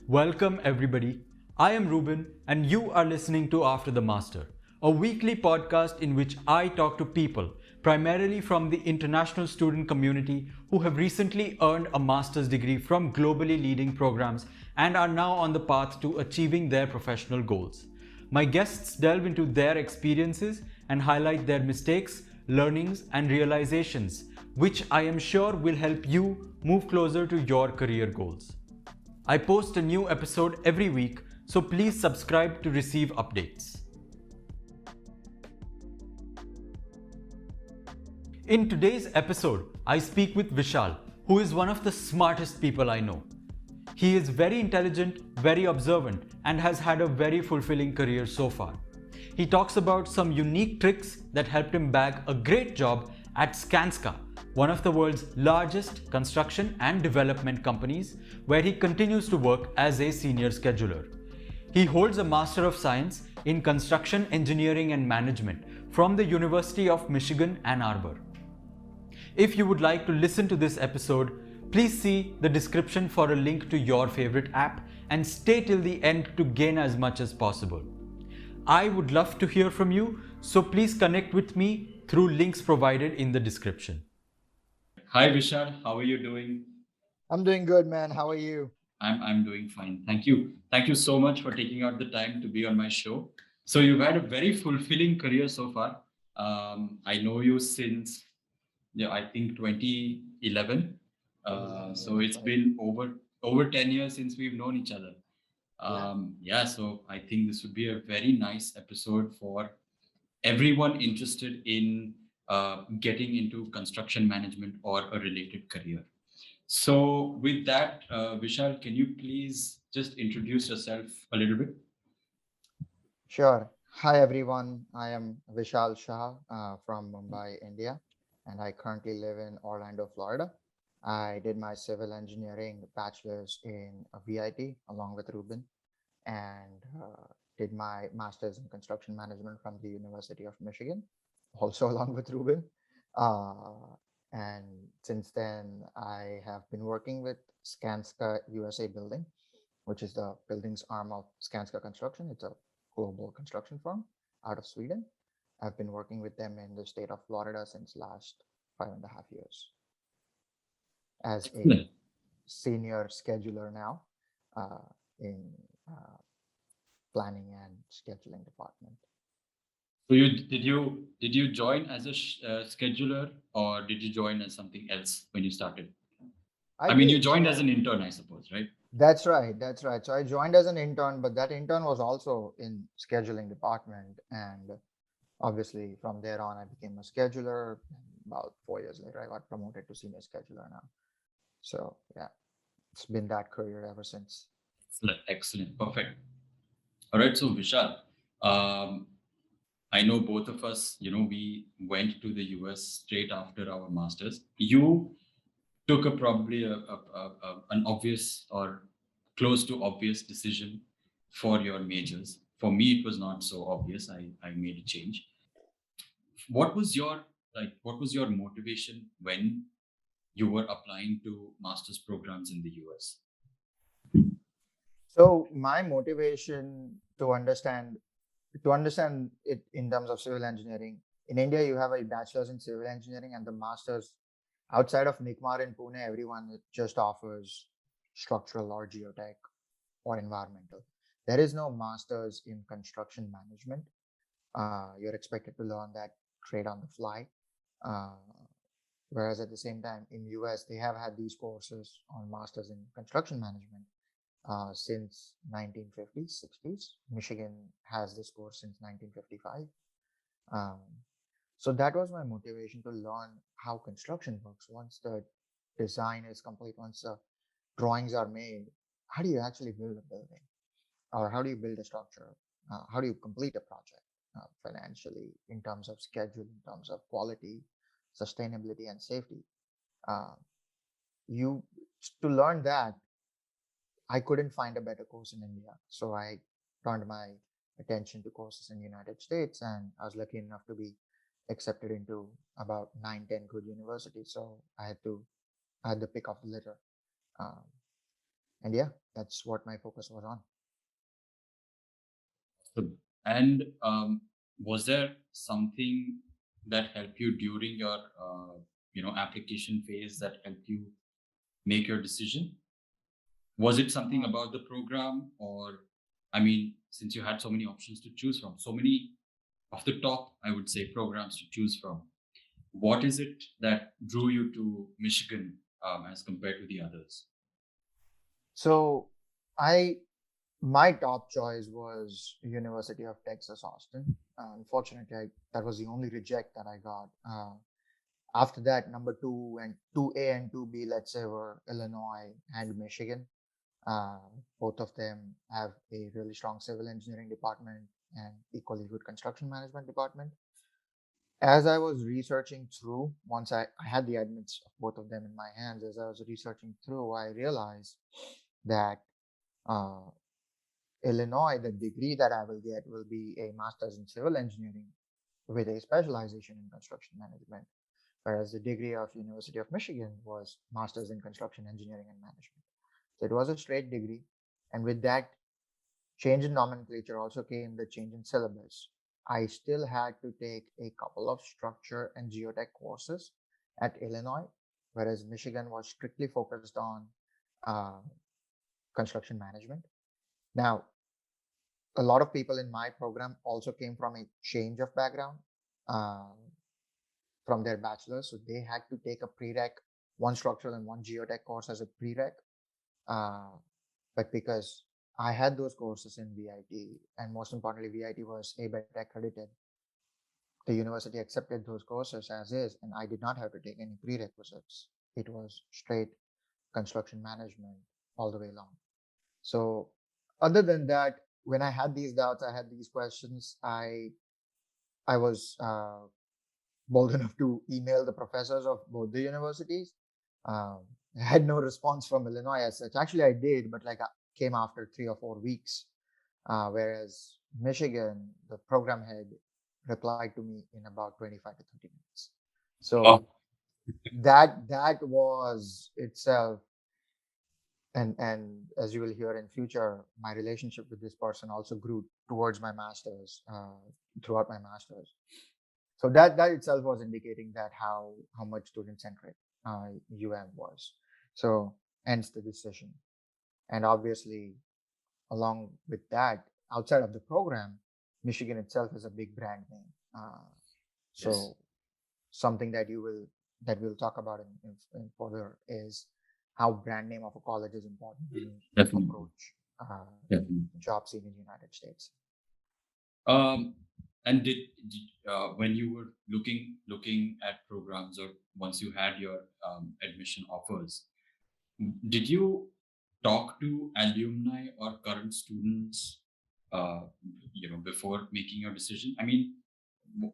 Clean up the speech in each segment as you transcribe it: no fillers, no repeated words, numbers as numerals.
Welcome, everybody. I am Ruben, and you are listening to After the Master, a weekly podcast in which I talk to people, primarily from the international student community, who have recently earned a master's degree from globally leading programs and are now on the path to achieving their professional goals. My guests delve into their experiences and highlight their mistakes, learnings, and realizations, which I am sure will help you move closer to your career goals. I post a new episode every week, so please subscribe to receive updates. In today's episode, I speak with Vishal, who is one of the smartest people I know. He is very intelligent, very observant, and has had a very fulfilling career so far. He talks about some unique tricks that helped him bag a great job at Skanska, one of the world's largest construction and development companies, where he continues to work as a senior scheduler. He holds a Master of Science in Construction Engineering and Management from the University of Michigan, Ann Arbor. If you would like to listen to this episode, please see the description for a link to your favorite app and stay till the end to gain as much as possible. I would love to hear from you, so please connect with me through links provided in the description. Hi Vishal, how are you doing? I'm doing good, man. How are you? I'm doing fine. Thank you. Thank you so much for taking out the time to be on my show. So you've had a very fulfilling career so far. I know you since I think 2011. So it's been over 10 years since we've known each other. So I think this would be a very nice episode for everyone interested in getting into construction management or a related career. So, with that, Vishal, can you please just introduce yourself a little bit? Sure. Hi, everyone. I am Vishal Shah from Mumbai, India, and I currently live in Orlando, Florida. I did my civil engineering bachelor's in VIT along with Ruben, and did my master's in construction management from the University of Michigan, also along with Ruben. Uh, and since then, I have been working with Skanska USA Building, which is the buildings arm of Skanska Construction. It's a global construction firm out of Sweden. I've been working with them in the state of Florida since last 5.5 years as a Excellent. senior scheduler now uh, in uh, planning and scheduling department. So, did you join as a scheduler, or did you join as something else when you started? I I mean, you did. joined as So an intern, I suppose, right? that's right. That's right. So I joined as an intern, but that intern was also in scheduling department. And obviously from there on, I became a scheduler. About 4 years later, I got promoted to senior scheduler now. So yeah, it's been that career ever since. Excellent, excellent, perfect. All right, so Vishal, um, I know both of us, we went to the US straight after our masters. You took a probably an obvious or close to obvious decision for your majors. For me, it was not so obvious. I made a change. What was your what was your motivation when you were applying to master's programs in the US? So my motivation to understand it in terms of civil engineering. In India, you have a bachelor's in civil engineering and the master's outside of NICMAR in Pune, everyone just offers structural or geotech or environmental. There is no master's in construction management. You're expected to learn that trade on the fly. Uh, Whereas at the same time in US, they have had these courses on masters in construction management since 1950s, 60s. Michigan has this course since 1955. Um, so that was my motivation to learn how construction works. Once the design is complete, once the drawings are made, how do you actually build a building? Or how do you build a structure? How do you complete a project financially, in terms of schedule, in terms of quality, sustainability, and safety? Uh, you to learn that, I couldn't find a better course in India, so I turned my attention to courses in the United States, and I was lucky enough to be accepted into about 9, 10 good universities. So I had the pick of the litter. Um, And yeah, that's what my focus was on. So, and was there something that helped you during your application phase that helped you make your decision? Was it something about the program, or I mean, since you had so many options to choose from, so many of the top, I would say, programs to choose from, what is it that drew you to Michigan as compared to the others? So I my top choice was University of Texas, Austin. Unfortunately, that was the only reject that I got. After that, number two A and two B, let's say, were Illinois and Michigan. Uh, Both of them have a really strong civil engineering department and equally good construction management department. As I was researching through, once I had the admits of both of them in my hands, as I was researching through, I realized that uh, Illinois, the degree that I will get will be a master's in civil engineering with a specialization in construction management, whereas the degree of University of Michigan was master's in construction engineering and management. So it was a straight degree, and with that change in nomenclature also came the change in syllabus. I still had to take a couple of structure and geotech courses at Illinois, whereas Michigan was strictly focused on uh, construction management. Now, a lot of people in my program also came from a change of background uh, from their bachelor's, so they had to take a prereq, one structural and one geotech course as a prereq. Uh, but because I had those courses in VIT, and most importantly, VIT was ABET accredited, the university accepted those courses as is, and I did not have to take any prerequisites. It was straight construction management all the way along. So, other than that, when I had these doubts, I had these questions. I was bold enough to email the professors of both the universities. Um, I had no response from Illinois as such. Actually, I did, but like came after 3 or 4 weeks. Whereas Michigan, the program head, replied to me in about 25 to 30 minutes. Oh, So that was itself, and as you will hear in future, my relationship with this person also grew towards my masters, throughout my masters. So that itself was indicating that how much student centric was. So hence the decision. And obviously, along with that, outside of the program, Michigan itself is a big brand name. yes, So something that we'll talk about in further is how brand name of a college is important when you definitely, approach uh, definitely. jobs in the United States. Um, and when you were looking at programs, or once you had your admission offers, did you talk to alumni or current students, uh, before making your decision? I mean,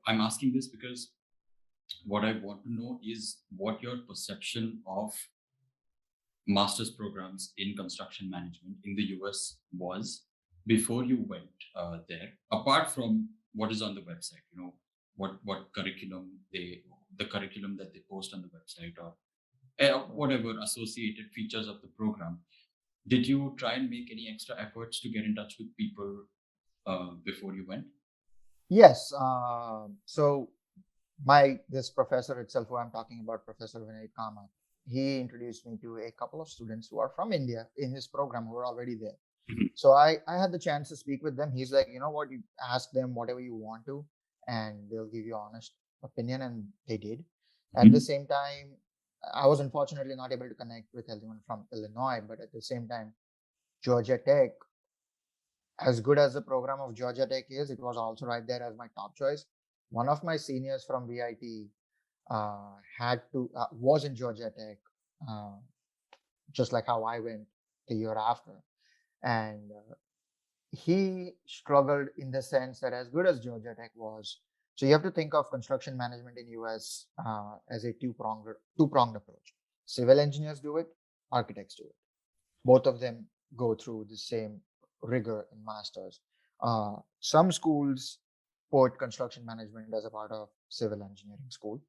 I'm asking this because what I want to know is what your perception of master's programs in construction management in the US was before you went there, apart from what is on the website, what curriculum the curriculum that they post on the website, or whatever associated features of the program. Did you try and make any extra efforts to get in touch with people before you went? Yes. So my this professor itself, who I'm talking about, Professor Vinay Kamat, he introduced me to a couple of students who are from India in his program who are already there. Mhm. So I had the chance to speak with them. He's like, you know what, you ask them whatever you want to, and they'll give you honest opinion, and they did. At the Mhm. same time, I was unfortunately not able to connect with anyone from Illinois, but at the same time, Georgia Tech, as good as the program of Georgia Tech is, it was also right there as my top choice. One of my seniors from VIT had to was in Georgia Tech, uh, just like how I went the year after, and he struggled in the sense that as good as Georgia Tech was, so you have to think of construction management in US as a two pronged approach. Civil engineers do it, architects do it. Both of them go through the same rigor in masters. Some schools put construction management as a part of civil engineering school.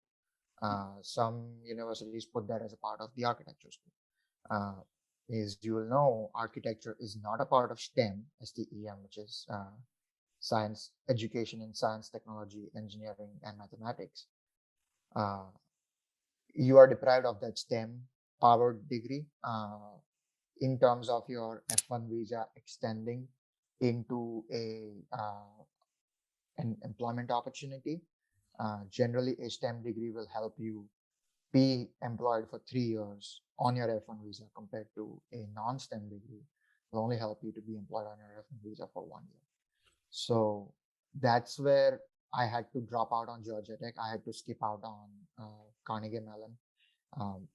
Some universities put that as a part of the architecture school. Uh, is you will know architecture is not a part of STEM, STEM, which is science, education in science, technology, engineering, and mathematics. Uh, you are deprived of that STEM powered degree in terms of your F1 visa extending into an employment opportunity. Generally, a STEM degree will help you be employed for 3 years on your F1 visa compared to a non-STEM degree will only help you to be employed on your F1 visa for 1 year. So that's where I had to drop out on Georgia Tech. I had to skip out on Carnegie Mellon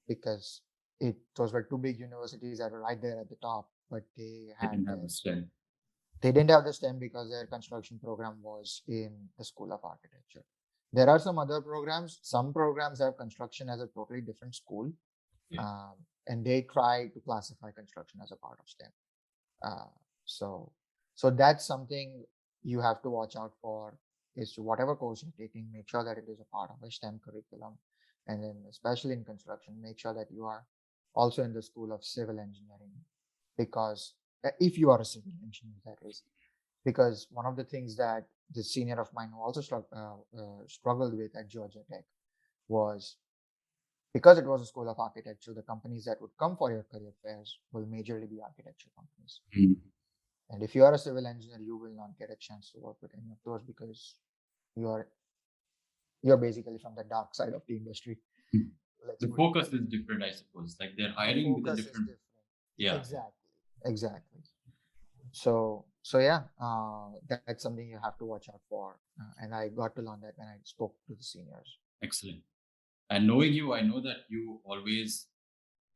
because those were two big universities that were right there at the top, but I didn't have a STEM. they didn't have the STEM because their construction program was in the School of Architecture. There are some other programs. Some programs have construction as a totally different school, Yeah. and they try to classify construction as a part of STEM. Uh, so, so that's something you have to watch out for. Is to whatever course you're taking, make sure that it is a part of a STEM curriculum, and then especially in construction, make sure that you are also in the School of Civil Engineering, because if you are a civil engineer, that is, because one of the things that the senior of mine who also struggled with at Georgia Tech was because it was a school of architecture, the companies that would come for your career fairs will majorly be architecture companies. Mhm. And if you are a civil engineer, you will not get a chance to work with any of those because you are you're basically from the dark side of the industry. Let's The put it focus that way. is different, I suppose. Like they're The hiring with a focus is different. different. Yeah. Exactly. So yeah, that's something you have to watch out for. And I got to learn that when I spoke to the seniors. Excellent. And knowing you, I know that you always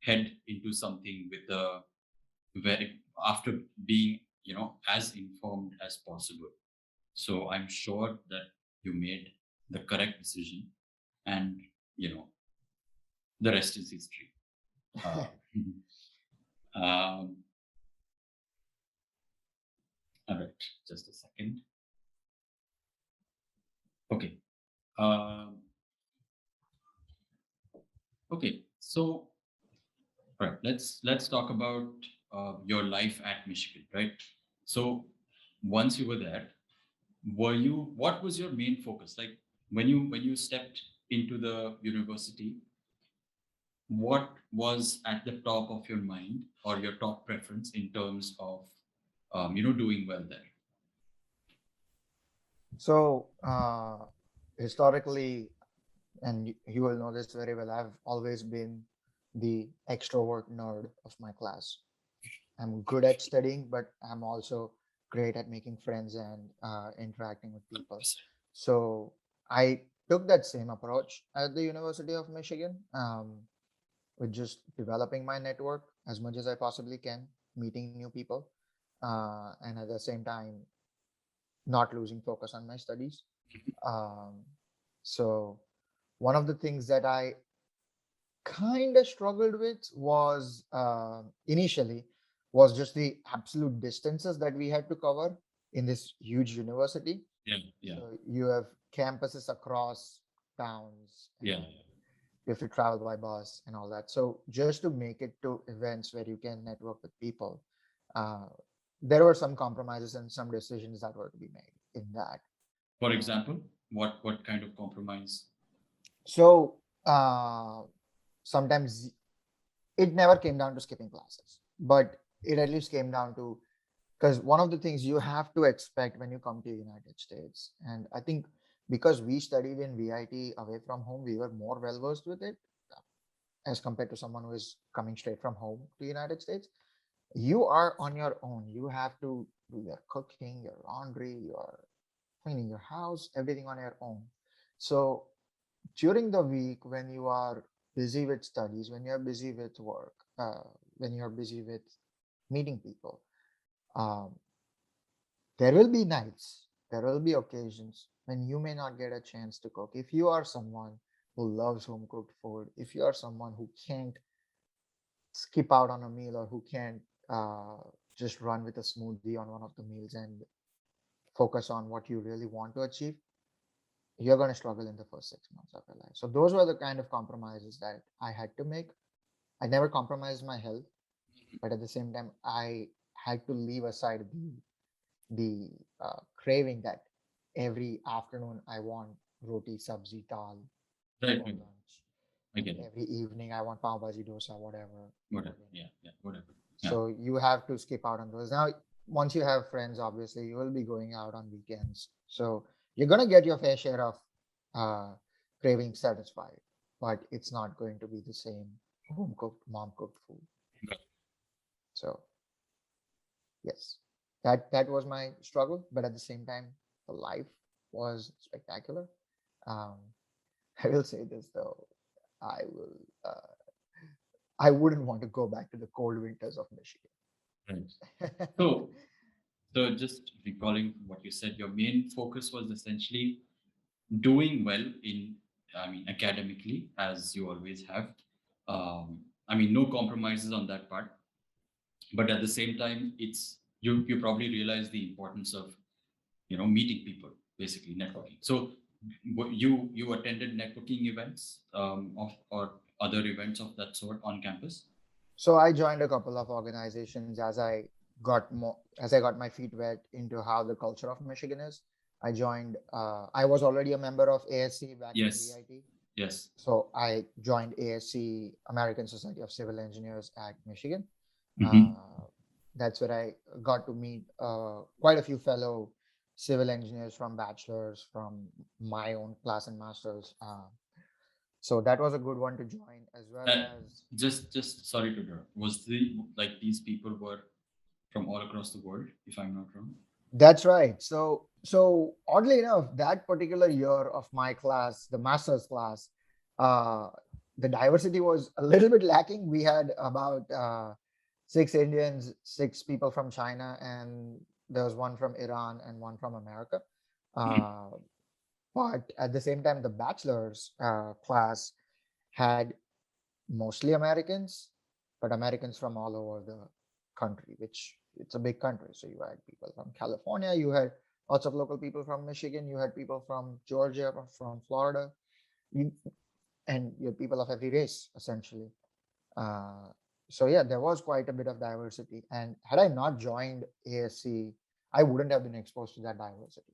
head into something with a very after being, as informed as possible. So I'm sure that you made the correct decision, and you know the rest is history. Uh, um, all right, just a second. Okay. Um, okay. So, all right, let's talk about your life at Michigan, right? So, once you were there, what was your main focus? Like when you stepped into the university, what was at the top of your mind or your top preference in terms of doing well there? So historically, and you will know this very well, I've always been the extrovert nerd of my class. I'm good at studying, but I'm also great at making friends and interacting with people. So I took that same approach at the University of Michigan, with just developing my network as much as I possibly can, meeting new people, and at the same time, not losing focus on my studies. Um, so one of the things that I kind of struggled with was initially was just the absolute distances that we had to cover in this huge university. Yeah, yeah, So you have campuses across towns, yeah. and you have to travel by bus and all that. So just to make it to events where you can network with people, uh, there were some compromises and some decisions that were to be made in that. For example, what kind of compromise? So sometimes it never came down to skipping classes, but it at least came down to, because one of the things you have to expect when you come to the United States, and I think because we studied in VIT away from home, we were more well versed with it as compared to someone who is coming straight from home to the United States. You are on your own. You have to do your cooking, your laundry, your cleaning your house, everything on your own. So during the week when you are busy with studies, when you're busy with work, when you're busy with meeting people, um, there will be nights, there will be occasions when you may not get a chance to cook. If you are someone who loves home cooked food, if you are someone who can't skip out on a meal or who can't uh, just run with a smoothie on one of the meals and focus on what you really want to achieve, you're going to struggle in the first 6 months of your life. So those were the kind of compromises that I had to make. I never compromised my health. but at the same time, I had to leave aside the craving that every afternoon I want roti, sabzi, dal Right, for right. lunch, I and get it. every evening I want pav bhaji, dosa, whatever. Whatever. for dinner. Yeah, whatever. Yeah. So you have to skip out on those. Now, once you have friends, obviously, you will be going out on weekends. So you're gonna get your fair share of uh, cravings satisfied, but it's not going to be the same home cooked, mom cooked food. Okay. So yes, that was my struggle, but at the same time, the life was spectacular. Um, I will say this though, I will. I wouldn't want to go back to the cold winters of Right. Michigan. So, so just recalling what you said, your main focus was essentially doing well in, I mean, academically, as you always have. I mean, no compromises on that part. But at the same time, it's you probably realize the importance of meeting people, basically networking. So you attended networking events of or other events of that sort on campus? So I joined a couple of organizations as I got my feet wet into how the culture of Michigan is. I joined. I was already a member of ASC back in Yes. VIT. Yes. So I joined ASC, American Society of Civil Engineers at Michigan. Mhm. That's where I got to meet quite a few fellow civil engineers from bachelors, from my own class and masters. So that was a good one to join, as well Uh, as just sorry to interrupt. Was like these people were from all across the world, if I'm not wrong? That's right. So oddly enough, that particular year of my class, the master's class, uh, the diversity was a little bit lacking. We had about 6 Indians, 6 people from China, and there was one from Iran and one from America. Mhm. Uh, but at the same time, the bachelor's class had mostly Americans, but Americans from all over the country, which it's a big country. So you had people from California, you had lots of local people from Michigan, you had people from Georgia, from Florida, you, and you had people of every race essentially. Uh, so yeah, there was quite a bit of diversity. And had I not joined ASC, I wouldn't have been exposed to that diversity.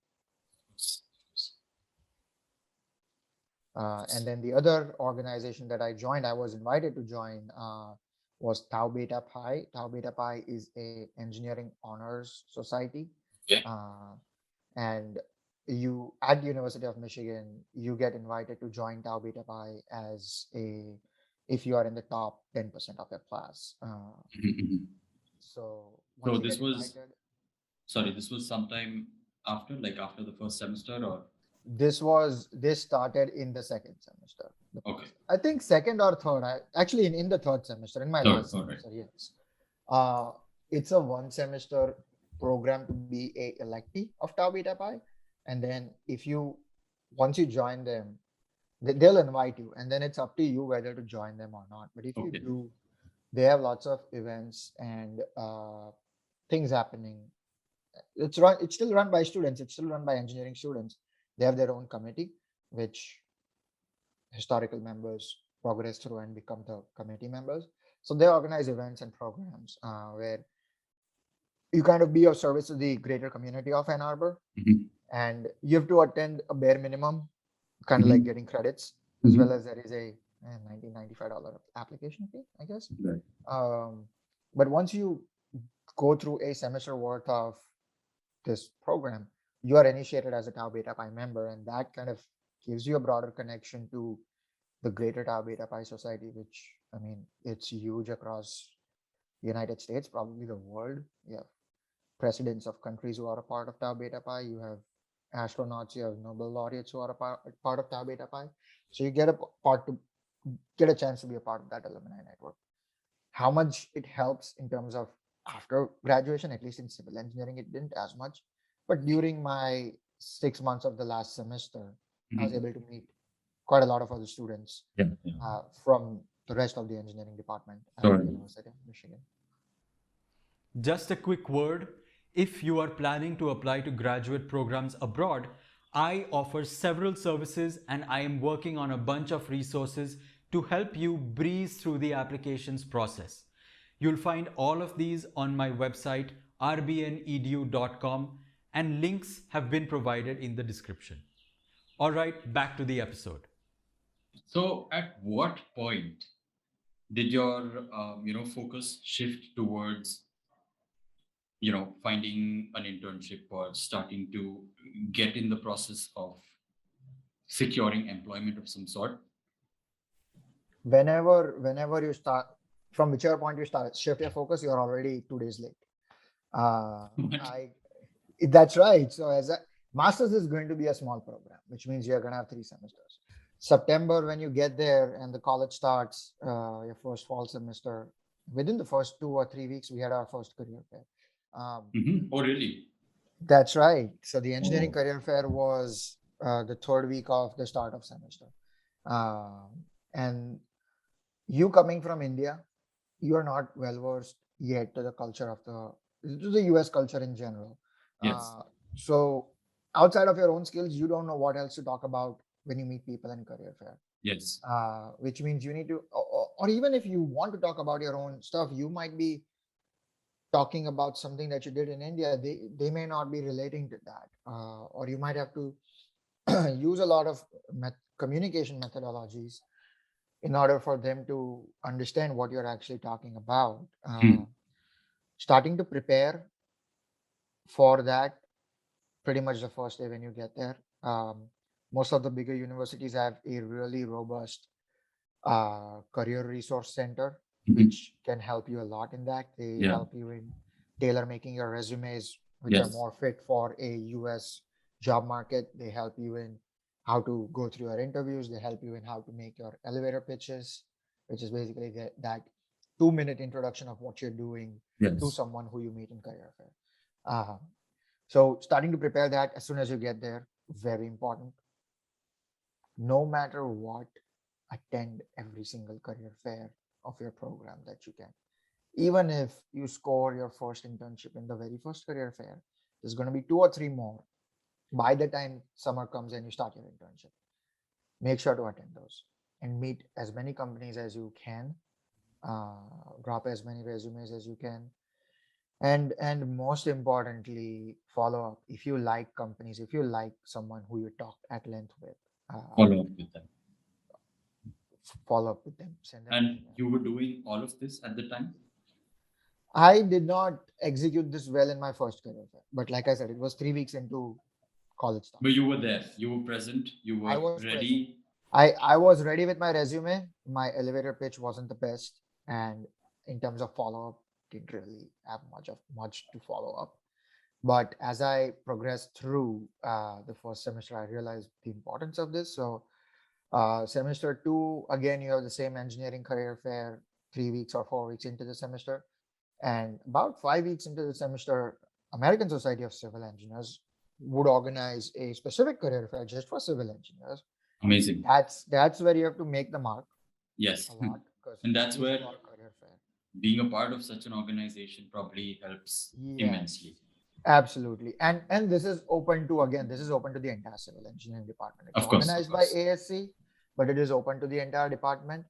And then the other organization that I joined, I was invited to join, was Tau Beta Pi. Tau Beta Pi is a engineering honors society, Yeah. and you at the University of Michigan, you get invited to join Tau Beta Pi as a if you are in the top 10% of your class. Mhm. So So once you get invited, this was sometime after, like after the first semester, or this started in the second semester. okay, I think second or third. Actually in the third semester, in my third, last all right. semester, yes. Uh, it's a 1 semester program to be a electee of Tau Beta Pi, and then if you once you join them, they'll invite you, and then it's up to you whether to join them or not. But if you Okay. do, they have lots of events and things happening. It's still run by students. It's still run by engineering students. They have their own committee, which historical members progress through and become the committee members. So they organize events and programs where you kind of be of service to the greater community of Ann Arbor, Mhm. and you have to attend a bare minimum, kind of like Mhm. getting credits, as well Mhm. as there is a $95 application fee, I guess. Right. But once you go through a semester worth of this program, you are initiated as a Tau Beta Pi member, and that kind of gives you a broader connection to the greater Tau Beta Pi society, which I mean, it's huge across the United States, probably the world. You have presidents of countries who are a part of Tau Beta Pi. You have astronauts, you have Nobel laureates who are a part of Tau Beta Pi. So you get a chance to be a part of that alumni network. How much it helps in terms of after graduation, at least in civil engineering, it didn't as much. But during my 6 months of the last semester, I was Mhm. able to meet quite a lot of other students Yeah. Yeah. from the rest of the engineering department at Sure. the University of Michigan. Just a quick word, if you are planning to apply to graduate programs abroad, I offer several services and I am working on a bunch of resources to help you breeze through the applications process. You'll find all of these on my website rbnedu.com, and links have been provided in the description. All right, back to the episode. So, at what point did your focus shift towards finding an internship or starting to get in the process of securing employment of some sort? Whenever you start, from whichever point you start, shift your focus, you're already 2 days late. What? That's right. So as a master's is going to be a small program, which means you're going to have 3 semesters. September, when you get there and the college starts, your first fall semester, within the first 2 or 3 weeks, we had our first career fair. Oh, really? That's right. So the engineering Oh. career fair was the third week of the start of semester. And you coming from India, you are not well versed yet to the culture of to the US culture in general. Yes. So outside of your own skills, you don't know what else to talk about when you meet people in career fair. Yes. Which means you need to, or even if you want to talk about your own stuff, you might be talking about something that you did in India. They may not be relating to that, or you might have to use a lot of communication methodologies in order for them to understand what you're actually talking about. Starting to prepare for that pretty much the first day when you get there. Most of the bigger universities have a really robust career resource center, which can help you a lot in that. They Yeah. help you in tailor making your resumes, which are Yes. more fit for a US job market. They help you in how to go through your interviews. They help you in how to make your elevator pitches, which is basically that 2-minute introduction of what you're doing to Yes. someone who you meet in career fair. So starting to prepare that as soon as you get there, very important. No matter what, attend every single career fair of your program that you can. Even if you score your first internship in the very first career fair, there's going to be 2 or 3 more by the time summer comes and you start your internship. Make sure to attend those and meet as many companies as you can, drop as many resumes as you can, and most importantly, follow up. If you like companies, if you like someone who you talked at length with, Follow up with them. follow up with them, send them an And email. you were doing all of this at the time? I did not execute this well in my first career fair, but like I said, it was 3 weeks into college stuff. But you were there. You were present. You I were was present. ready. I was ready with my resume. My elevator pitch wasn't the best, and in terms of follow up, didn't really have much to follow up. But as I progressed through the first semester, I realized the importance of this. So semester 2, again, you have the same engineering career fair 3 weeks or 4 weeks into the semester. And about 5 weeks into the semester, American Society of Civil Engineers would organize a specific career fair just for civil engineers. Amazing. That's where you have to make the mark Yes. a lot, because And that's that is where your career fair. being a part of such an organization probably helps immensely. Yes, absolutely. And this is open to, again, this is open to the entire civil engineering department. It's Of course. organized by ASC, but it is open to the entire department.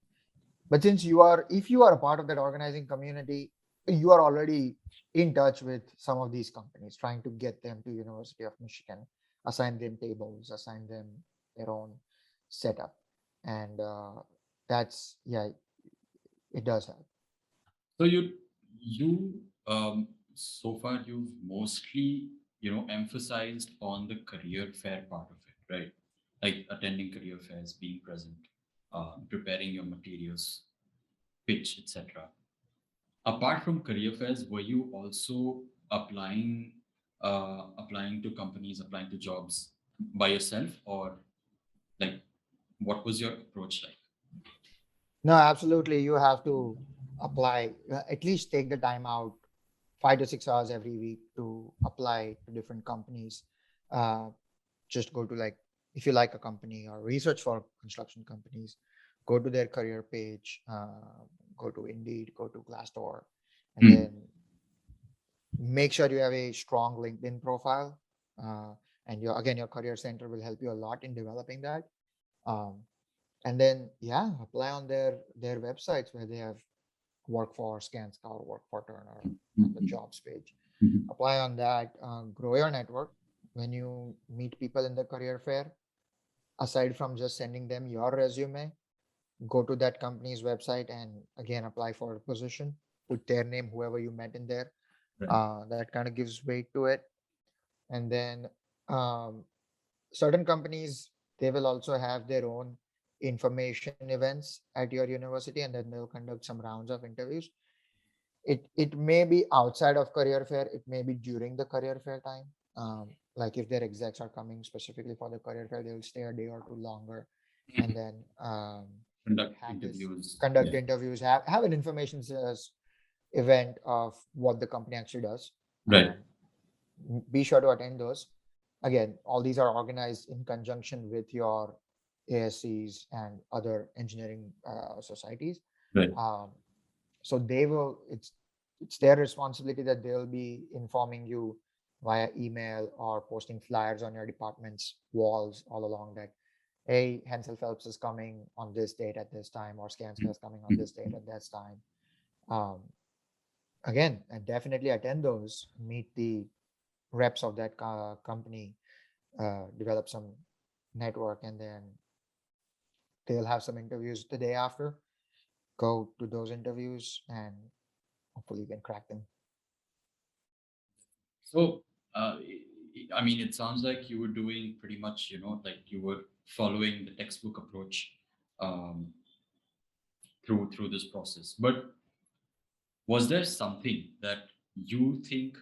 But since if you are a part of that organizing community, you are already in touch with some of these companies, trying to get them to University of Michigan, assign them tables, assign them their own setup, and that's, yeah, it does help. So so far you've mostly emphasized on the career fair part of it, right? Like attending career fairs, being present, preparing your materials, pitch, etc. Apart from career fairs, were you also applying to companies, applying to jobs by yourself, or like what was your approach like? No, absolutely. You have to apply, at least take the time out 5 to 6 hours every week to apply to different companies. Uh, just go to, like, if you like a company or research for construction companies, go to their career page, go to Indeed, go to Glassdoor, and then make sure you have a strong LinkedIn profile. And your career center will help you a lot in developing that. And then, yeah, apply on their websites where they have work for Skanska or work for Turner on the Mhm. jobs page. Mhm. Apply on that, grow your network. When you meet people in the career fair, aside from just sending them your resume, go to that company's website and again apply for a position, put their name, whoever you met in there. Right. That kind of gives weight to it. And then um, certain companies, they will also have their own information events at your university, and then they'll conduct some rounds of interviews. It may be outside of career fair, it may be during the career fair time. Like if their execs are coming specifically for the career fair, they will stay a day or two longer, and then Conduct have this interviews. conduct Yeah. interviews, have an information event of what the company actually does. Right. Be sure to attend those. Again, all these are organized in conjunction with your ASCs and other engineering societies. Right. Um, so they will. It's their responsibility that they'll be informing you via email or posting flyers on your department's walls all along that, hey, Hensel Phelps is coming on this date at this time, or Skanska is coming on this date at this time. Um, Again, and definitely attend those, meet the reps of that company, develop some network, and then they'll have some interviews the day after. Go to those interviews, and hopefully you can crack them. So, I mean, it sounds like you were doing pretty much, like you were following the textbook approach um, through this process. But was there something that you think,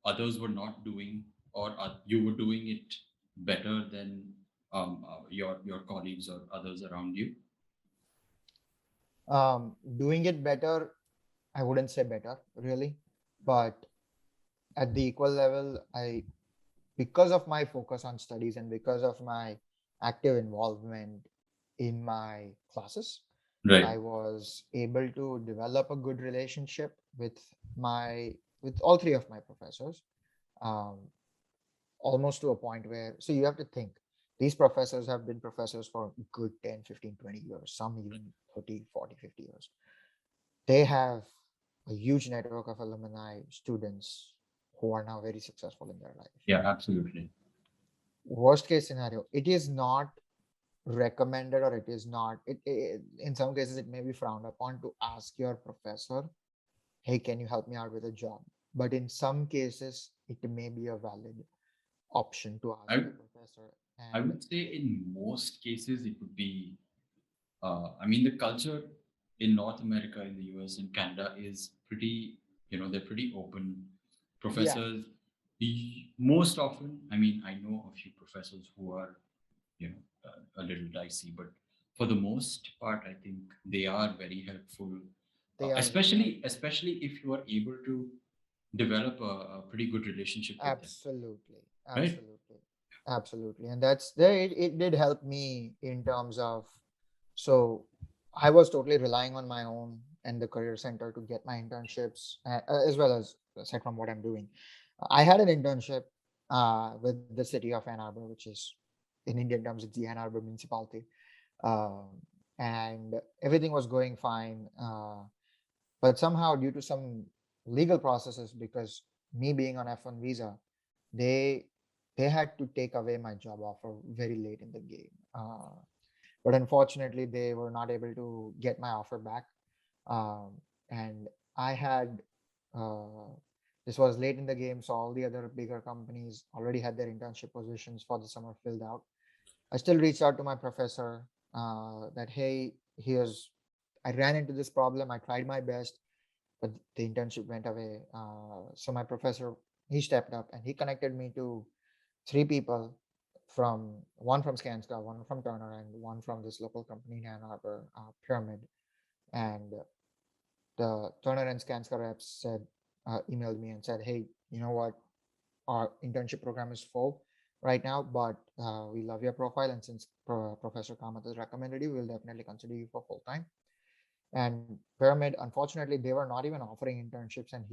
others were not doing, or you were doing it better than your colleagues or others around you? Doing it better, I wouldn't say better really, but at the equal level, because of my focus on studies and because of my active involvement in my classes, Right. I was able to develop a good relationship with all three of my professors. Um, Almost to a point where, so you have to think, these professors have been professors for good 10, 15, 20 years, some even 30, 40, 50 years. They have a huge network of alumni, students who are now very successful in their life. Yeah, absolutely. Worst case scenario, it is not recommended, or it is not, in some cases it may be frowned upon to ask your professor, hey, can you help me out with a job? But in some cases it may be a valid option to ask I your professor. I And would say in most cases it would be. I mean, the culture in North America, in the US, and Canada is pretty. They're pretty open. yeah, Professors, most often. I mean, I know a few professors who are a little dicey, but for the most part, I think they are very helpful. they are very Especially if you are able to develop a pretty good relationship with them, absolutely, right? absolutely, absolutely. And that's there, it did help me in terms of, so I was totally relying on my own and the career center to get my internships, as well as aside from what I'm doing. I had an internship with the city of Ann Arbor, which is, in Indian terms, it's the Ann Arbor municipality. Um, and everything was going fine. But somehow, due to some legal processes, because me being on F1 visa, they they had to take away my job offer very late in the game. But unfortunately, they were not able to get my offer back. And I had uh, this was late in the game, so all the other bigger companies already had their internship positions for the summer filled out. I still reached out to my professor that, hey, here's, I ran into this problem. I tried my best, but the internship went away. So my professor, he stepped up and he connected me to three people, from one from Skanska, one from Turner, and one from this local company in Ann Arbor, Pyramid. And the Turner and Skanska reps emailed me and said, hey, you know what? Our internship program is full right now, but we love your profile. And since Professor Kamath has recommended you, we'll definitely consider you for full time. And Pyramid, unfortunately, they were not even offering internships. And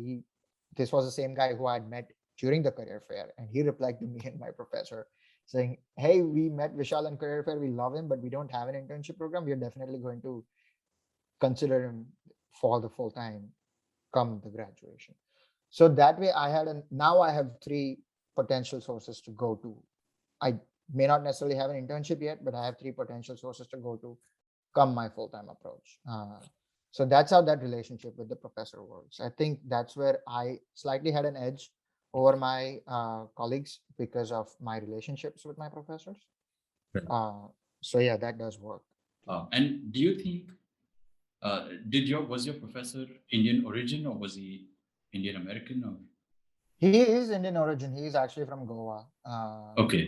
this was the same guy who I had met during the career fair. And he replied to me and my professor saying, hey, we met Vishal in career fair. We love him, but we don't have an internship program. We're definitely going to consider him for the full time come the graduation. So that way now I have three potential sources to go to. I may not necessarily have an internship yet, but I have three potential sources to go to come my full-time approach. So that's how that relationship with the professor works. I think that's where I slightly had an edge over my colleagues because of my relationships with my professors. Right. So yeah, that does work. And do you think was your professor Indian origin, or was he Indian American? Or He is Indian origin. He is actually from Goa. okay,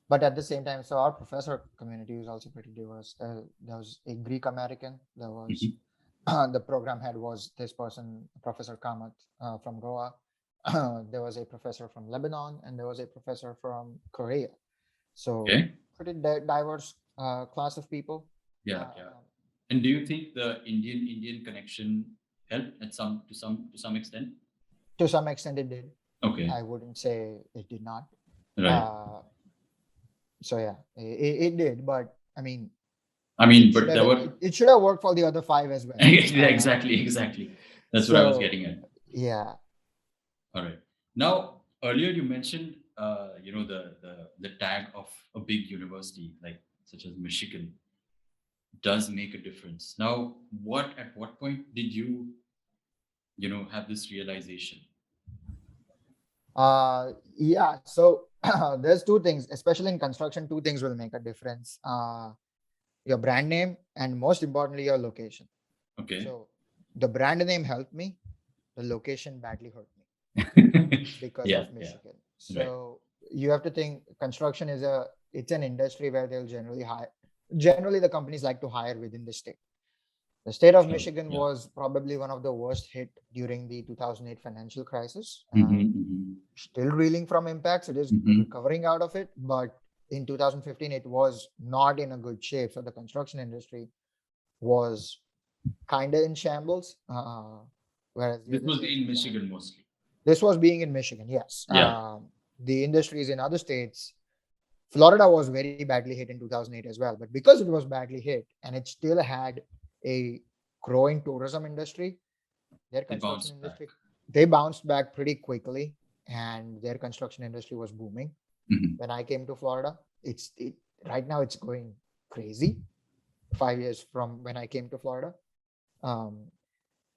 But at the same time, so our professor community is also pretty diverse. There was a Greek American. There was the program head was this person, Professor Kamat from Goa. There was a professor from Lebanon, and there was a professor from Korea. So okay, pretty diverse class of people. yeah, yeah. And do you think the Indian connection helped at to some extent? To some extent, it did. Okay, I wouldn't say it did not. right. So yeah, it did. But I mean, But there were it should have worked for the other five as well. yeah, exactly. That's what I was getting at. Yeah. All right. Now, earlier you mentioned, the tag of a big university like such as Michigan does make a difference. Now, at what point did you have this realization? Yeah. So there's two things, especially in construction. Two things will make a difference: your brand name, and most importantly, your location. Okay. So the brand name helped me. The location badly hurt me because Yeah, of Michigan. yeah. Right. So you have to think construction it's an industry where they'll generally the companies like to hire within the state. The state of Michigan Yeah. was probably one of the worst hit during the 2008 financial crisis. Still reeling from impacts. It is recovering out of it, but in 2015 it was not in a good shape. So the construction industry was kind of in shambles. Whereas This was in Michigan mostly. This was being in Michigan, yes. Yeah. The industries in other states, Florida was very badly hit in 2008 as well. But because it was badly hit and it still had a growing tourism industry, their construction industry, they bounced back pretty quickly, and their construction industry was booming. When I came to Florida, right now it's going crazy. 5 years from when I came to Florida.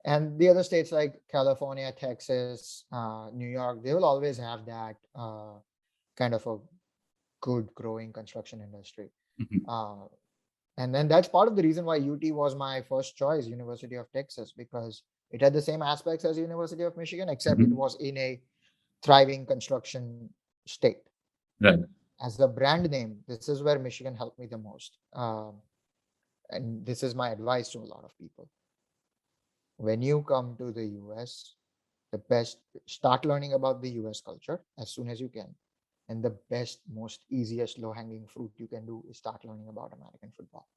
And the other states like California, Texas, New York, they will always have that kind of a good growing construction industry. And then that's part of the reason why UT was my first choice, University of Texas, because it had the same aspects as University of Michigan, except it was in a thriving construction state. Right. As the brand name, this is where Michigan helped me the most. And this is my advice to a lot of people. When you come to the US, start learning about the US culture as soon as you can. And the best, most easiest low-hanging fruit you can do is start learning about American football,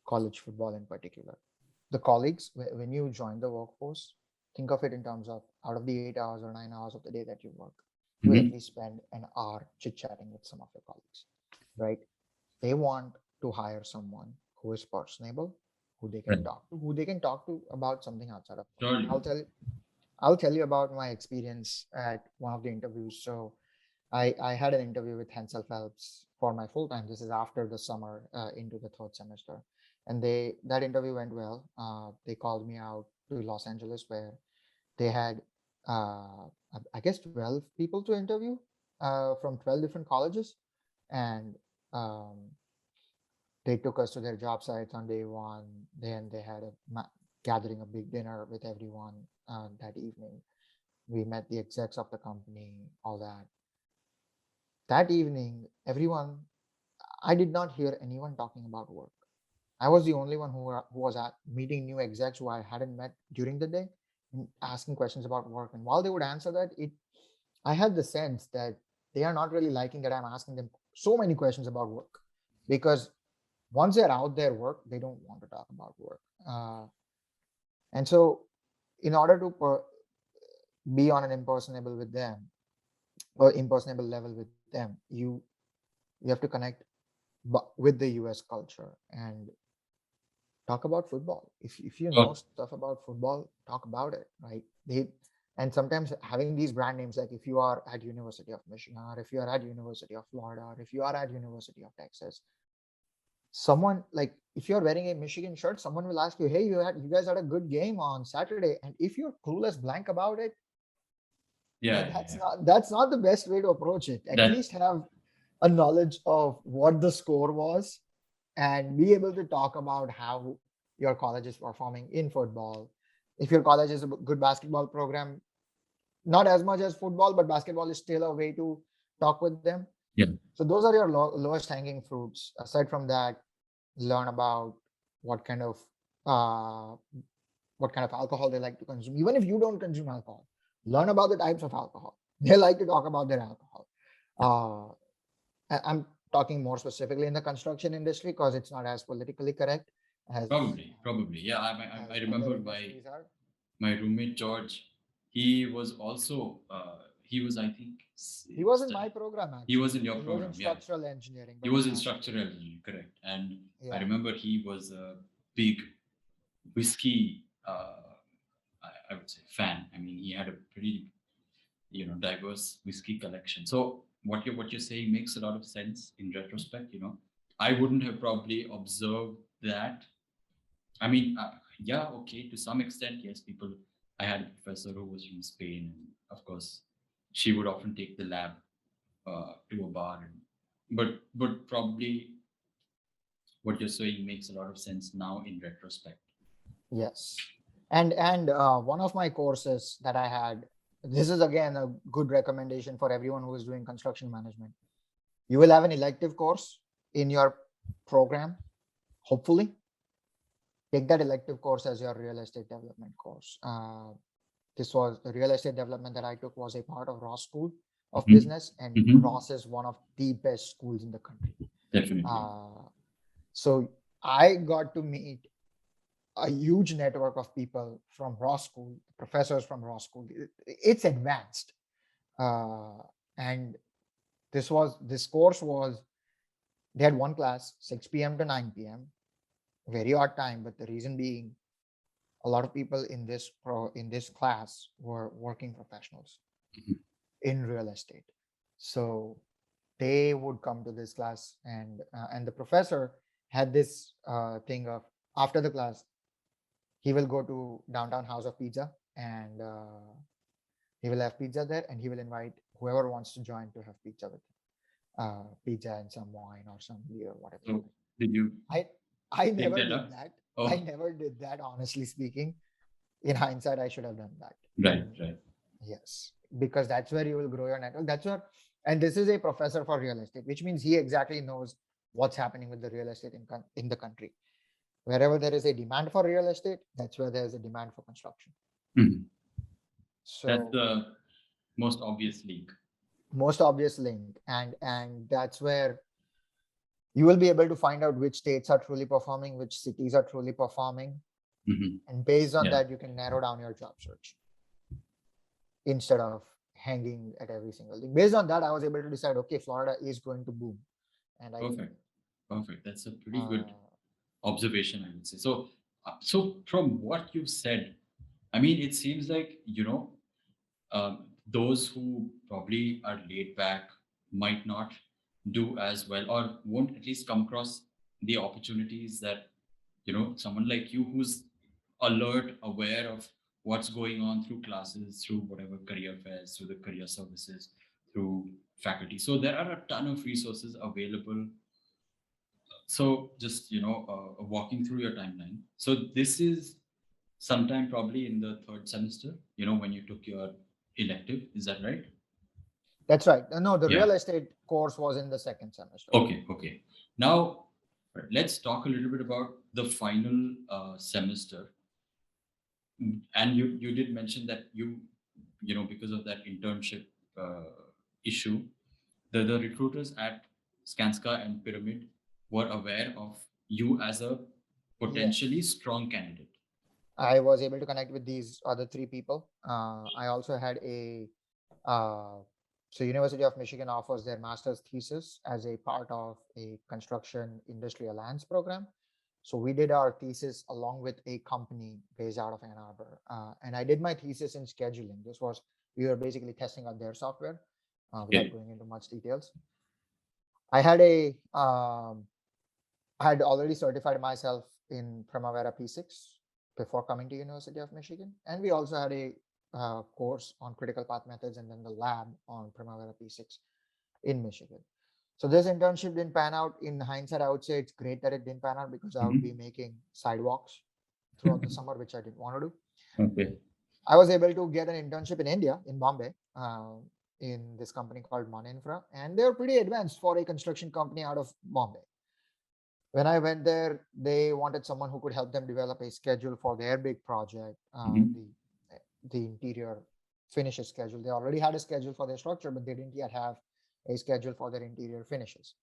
college football in particular. The colleagues, when you join the workforce, think of it in terms of out of the 8 hours or 9 hours of the day that you work, you will at least spend an hour chit-chatting with some of your colleagues, right? They want to hire someone who is personable, who they can talk to about something outside of work. I'll tell you about my experience at one of the interviews. So I had an interview with Hensel Phelps for my full time. This is after the summer into the third semester. And that interview went well. They called me out to Los Angeles where they had, I guess, 12 people to interview from 12 different colleges. And they took us to their job sites on day one. Then they had gathering a big dinner with everyone that evening. We met the execs of the company, all that. That evening, I did not hear anyone talking about work. I was the only one who was meeting new execs who I hadn't met during the day, and asking questions about work. And while they would answer that, I had the sense that they are not really liking that I'm asking them so many questions about work, because once they're out there work, they don't want to talk about work. And so in order to be on an impersonable with them, or impersonable level with them, you have to connect with the US culture. And talk about football. If you know Oh, stuff about football, talk about it, right? And sometimes having these brand names, like if you are at University of Michigan, or if you are at University of Florida, or if you are at University of Texas, someone like if you're wearing a Michigan shirt, someone will ask you, "Hey, you guys had a good game on Saturday," and if you're clueless blank about it, yeah, yeah, that's yeah. not the best way to approach it. At That least have a knowledge of what the score was and be able to talk about how your college is performing in football. If your college is a good basketball program, not as much as football, but basketball is still a way to talk with them. yeah, So those are your lowest hanging fruits. Aside from that, learn about what kind of uh, what kind of alcohol they like to consume. Even if you don't consume alcohol, learn about the types of alcohol. They like to talk about their alcohol. I'm talking more specifically in the construction industry because it's not as politically correct probably. Yeah, I as other remember industries are. my roommate George. He was also he was, I think, He was in my program he was actually. in your He was in program. Yeah, structural engineering, he but was in structural engineering, correct? And I yeah, remember he was a big whiskey. I would say fan. I mean, he had a pretty diverse whiskey collection. So what you're saying makes a lot of sense in retrospect. I wouldn't have probably observed that. I mean, yeah, okay, to some extent, yes. I had a professor who was from Spain, and of course, she would often take the lab to a bar, but probably what you're saying makes a lot of sense now in retrospect. yes. And one of my courses that I had, this is again a good recommendation for everyone who is doing construction management. You will have an elective course in your program, hopefully. Take that elective course as your real estate development course. This was the real estate development that I took was a part of Ross School of Mhm. Business, and Mhm. Ross is one of the best schools in the country. Definitely. Uh, so I got to meet a huge network of people from Ross School, professors from Ross School. It's advanced, uh, and this course was they had one class 6 p.m. to 9 p.m. Very odd time, but the reason being a lot of people in this class were working professionals Mhm. in real estate, so they would come to this class, and the professor had this thing of after the class he will go to downtown House of Pizza, and he will have pizza there, and he will invite whoever wants to join to have pizza with him, pizza and some wine or some beer, whatever you So like. did you I take never that did up? that. I Oh, never did that, honestly speaking. In hindsight, I should have done that. right, right. Yes, because that's where you will grow your network. And this is a professor for real estate, which means he exactly knows what's happening with the real estate in the country. Wherever there is a demand for real estate, that's where there is a demand for construction. Mhm. That's So the most obvious link. most obvious link, and that's where you will be able to find out which states are truly performing, which cities are truly performing, Mhm. and based on Yeah. that, you can narrow down your job search instead of hanging at every single thing. Based on that, I was able to decide, okay, Florida is going to boom, and I did. Perfect. Perfect. That's a pretty good Uh, observation, I would say. So from what you've said, I mean, it seems like, those who probably are laid back might not do as well, or won't at least come across the opportunities that, someone like you who's alert, aware of what's going on through classes, through whatever career fairs, through the career services, through faculty. So there are a ton of resources available. So just walking through your timeline. So this is sometime probably in the third semester, when you took your elective. Is that right? that's right. No, the Yeah. real estate course was in the second semester. Okay. Okay. Now let's talk a little bit about the final semester. And you did mention that because of that internship issue, the recruiters at Skanska and Pyramid were aware of you as a potentially Yes, strong candidate. I was able to connect with these other three people. I also had uh, so University of Michigan offers their master's thesis as a part of a construction industry alliance program. So we did our thesis along with a company based out of Ann Arbor. And I did my thesis in scheduling. We were basically testing out their software without going into much details. I had I had already certified myself in Primavera P6 before coming to University of Michigan. And we also had a course on critical path methods and then the lab on Primavera P6 in Michigan. So this internship didn't pan out. In hindsight, I would say it's great that it didn't pan out because I would be making sidewalks throughout the summer, which I didn't want to do. Okay. I was able to get an internship in India, in Bombay, in this company called Mana Infra, and they're pretty advanced for a construction company out of Bombay. When I went there, they wanted someone who could help them develop a schedule for their big project, the interior finishes schedule. They already had a schedule for their structure, but they didn't yet have a schedule for their interior finishes.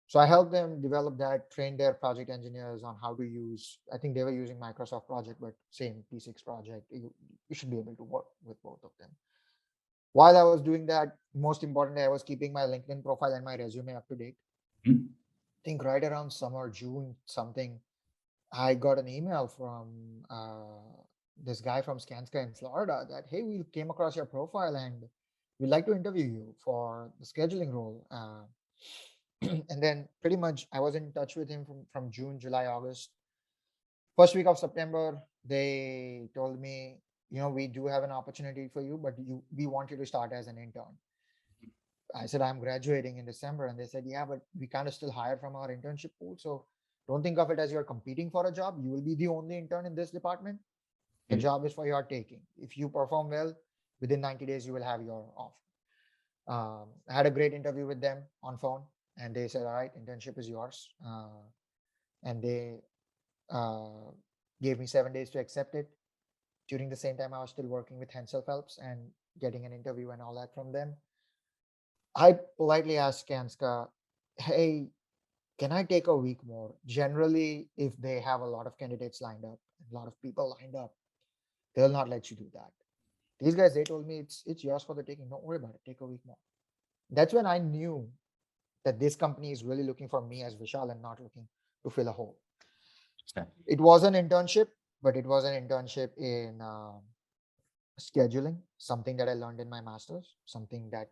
So I helped them develop that, train their project engineers on how to use, I think they were using Microsoft Project, but same P6 project. You should be able to work with both of them. While I was doing that, most importantly, I was keeping my LinkedIn profile and my resume up to date. I think right around summer, June, something, I got an email from this guy from Skanska in Florida that, hey, we came across your profile and we'd like to interview you for the scheduling role. And then pretty much I was in touch with him from June, July, August. First week of September, they told me, we do have an opportunity for you, but we want you to start as an intern. I said, I'm graduating in December. And they said, yeah, but we kind of still hire from our internship pool. So don't think of it as you're competing for a job. You will be the only intern in this department. The job is for your taking. If you perform well, within 90 days, you will have your offer. I had a great interview with them on phone. And they said, all right, internship is yours. And they gave me 7 days to accept it. During the same time, I was still working with Hensel Phelps and getting an interview and all that from them. I politely asked Skanska, hey, can I take a week more? Generally, if they have a lot of candidates lined up, a lot of people lined up, they'll not let you do that. These guys, they told me it's yours for the taking. Don't worry about it. Take a week more. That's when I knew that this company is really looking for me as Vishal and not looking to fill a hole. It was an internship, but it was an internship in scheduling, something that I learned in my master's, something that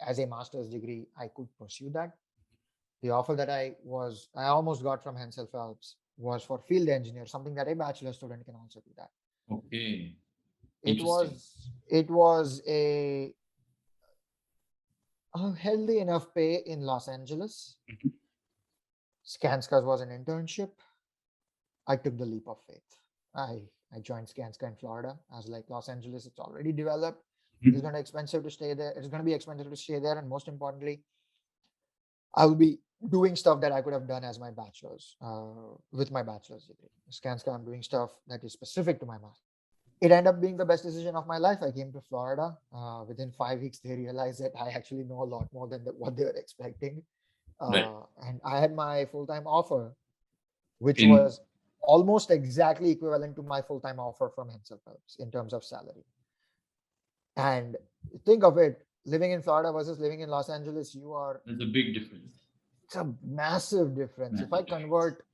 as a master's degree, I could pursue that. The offer that I almost got from Hensel Phelps was for field engineer, something that a bachelor student can also do that. Okay. It was a healthy enough pay in Los Angeles. Skanska's was an internship. I took the leap of faith. I joined Skanska in Florida. I was like, Los Angeles, it's already developed. It's going to be expensive to stay there. It's going to be expensive to stay there. And most importantly, I'll be doing stuff that I could have done as my bachelor's, with my bachelor's degree. Skanska, I'm doing stuff that is specific to my master's. It ended up being the best decision of my life. I came to Florida. Within 5 weeks, they realized that I actually know a lot more than what they were expecting. And I had my full-time offer, which was almost exactly equivalent to my full-time offer from Hensel Phelps in terms of salary. And think of it, living in Florida versus living in Los Angeles, there's a big difference. It's a massive difference. If I convert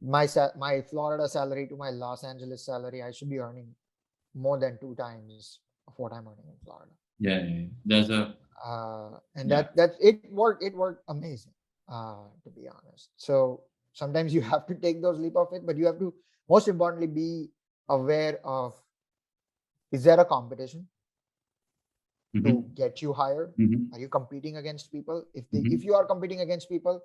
my Florida salary to my Los Angeles salary, I should be earning more than 2 times what I'm earning in Florida. Yeah. There's a that it worked amazing, to be honest. So sometimes you have to take those leap of faith, but you have to most importantly be aware of, is there a competition to get you hired? Are you competing against people? If you are competing against people,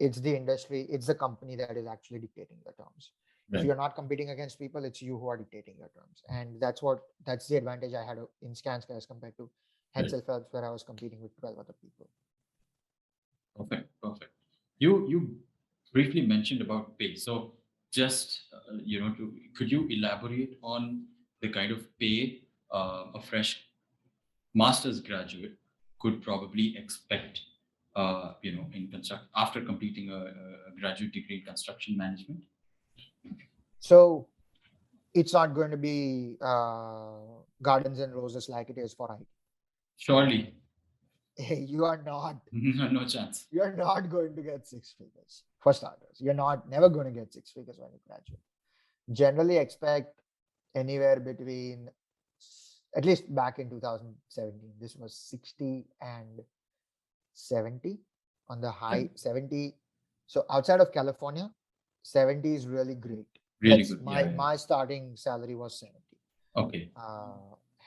it's the industry, it's the company that is actually dictating the terms. If you're not competing against people, it's you who are dictating your terms. And that's the advantage I had in Skanska as compared to Hensel Phelps, where I was competing with 12 other people. Perfect. You briefly mentioned about pay. So just, could you elaborate on the kind of pay a fresh master's graduate could probably expect, after completing a graduate degree in construction management? So it's not going to be gardens and roses like it is for IT. Surely. you are not No chance. you're not going to get six figures for starters. You're not never going to get six figures when you graduate. Generally expect anywhere between, at least back in 2017, this was 60 and 70 on the Yeah, high 70. So outside of California, 70 is really great. really That's good. Yeah, yeah. my starting salary was 70. Okay.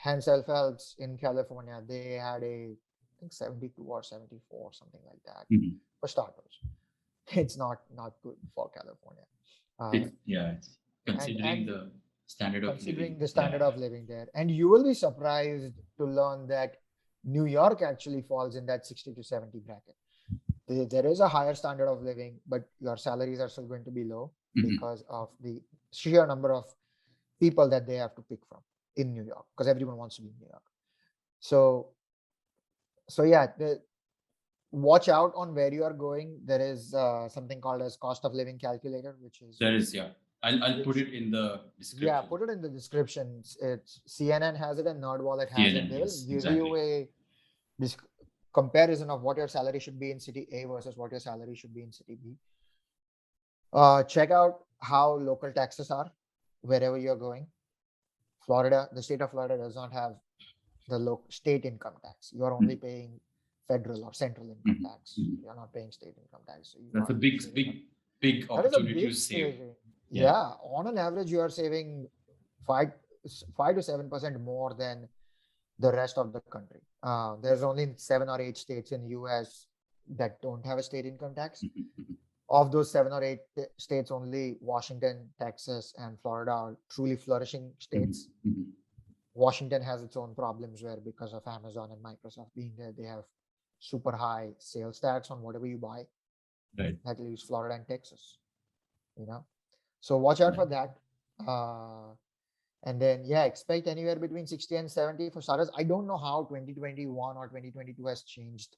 Hansel Phelps in California, they had I think 72 or 74, something like that Mhm. for starters. It's not good for California. It's considering And the standard of considering living. the Yeah, standard of living there. And you will be surprised to learn that New York actually falls in that 60 to 70 bracket. There is a higher standard of living, but your salaries are still going to be low Mhm. because of the sheer number of people that they have to pick from in New York, because everyone wants to be in New York. So, so yeah, watch out on where you are going. There is something called as cost of living calculator, which is There is, yeah. I'll put which it in the yeah, description. put it in the description. It's CNN has it and NerdWallet has it. CNN, They will yes, give you exactly. a this comparison of what your salary should be in city A versus what your salary should be in city B. Check out how local taxes are wherever you're going. Florida, the state of Florida does not have the state income tax. You are only Mhm. paying federal or central income Mhm. tax. Mhm. You're not paying state income tax. So you That's a are big, saving. big, big That is a opportunity to big save. saving. Yeah. Yeah, on an average, you are saving five 5 to 7% more than the rest of the country. There's only 7 or 8 states in US that don't have a state income tax. Mhm. Mhm. Of those 7 or 8 states, only Washington, Texas, and Florida are truly flourishing Mhm. states. Mhm. Washington has its own problems where, because of Amazon and Microsoft being there, they have super high sales tax on whatever you buy. Right. That leaves Florida and Texas, you know. So watch out Right. for that. And then, yeah, expect anywhere between 60 and 70 for starters. I don't know how 2021 or 2022 has changed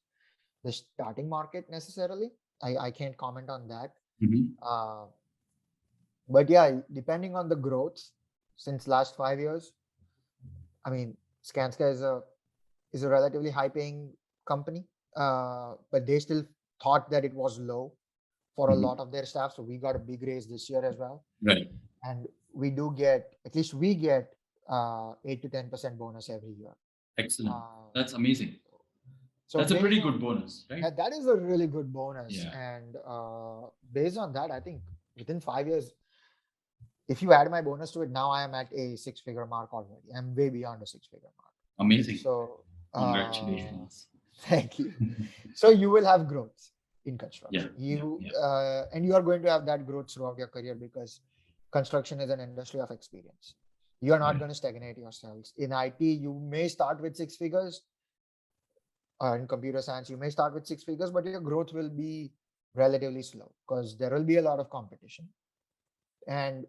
the starting market necessarily. I can't comment on that. Mhm. Uh, but yeah, depending on the growth since last 5 years, I mean, Skanska is a relatively high paying company, but they still thought that it was low for a Mhm. lot of their staff. So we got a big raise this year as well. Right. And we do get, at least we get 8 to 10% bonus every year. Excellent. Uh, That's amazing. so That's a based pretty on good bonus, right? that is a really good bonus. Yeah. And based on that, I think within 5 years, if you add my bonus to it, now I am at a six-figure mark already. I'm way beyond a six-figure mark. Amazing. So Congratulations. thank you. So you will have growth in Yeah. construction. Yeah. Yeah. And you are going to have that growth throughout your career because construction is an industry of experience. You are not Right. going to stagnate yourselves. In IT, you may start with six figures. In computer science, you may start with six figures, but your growth will be relatively slow because there will be a lot of competition. And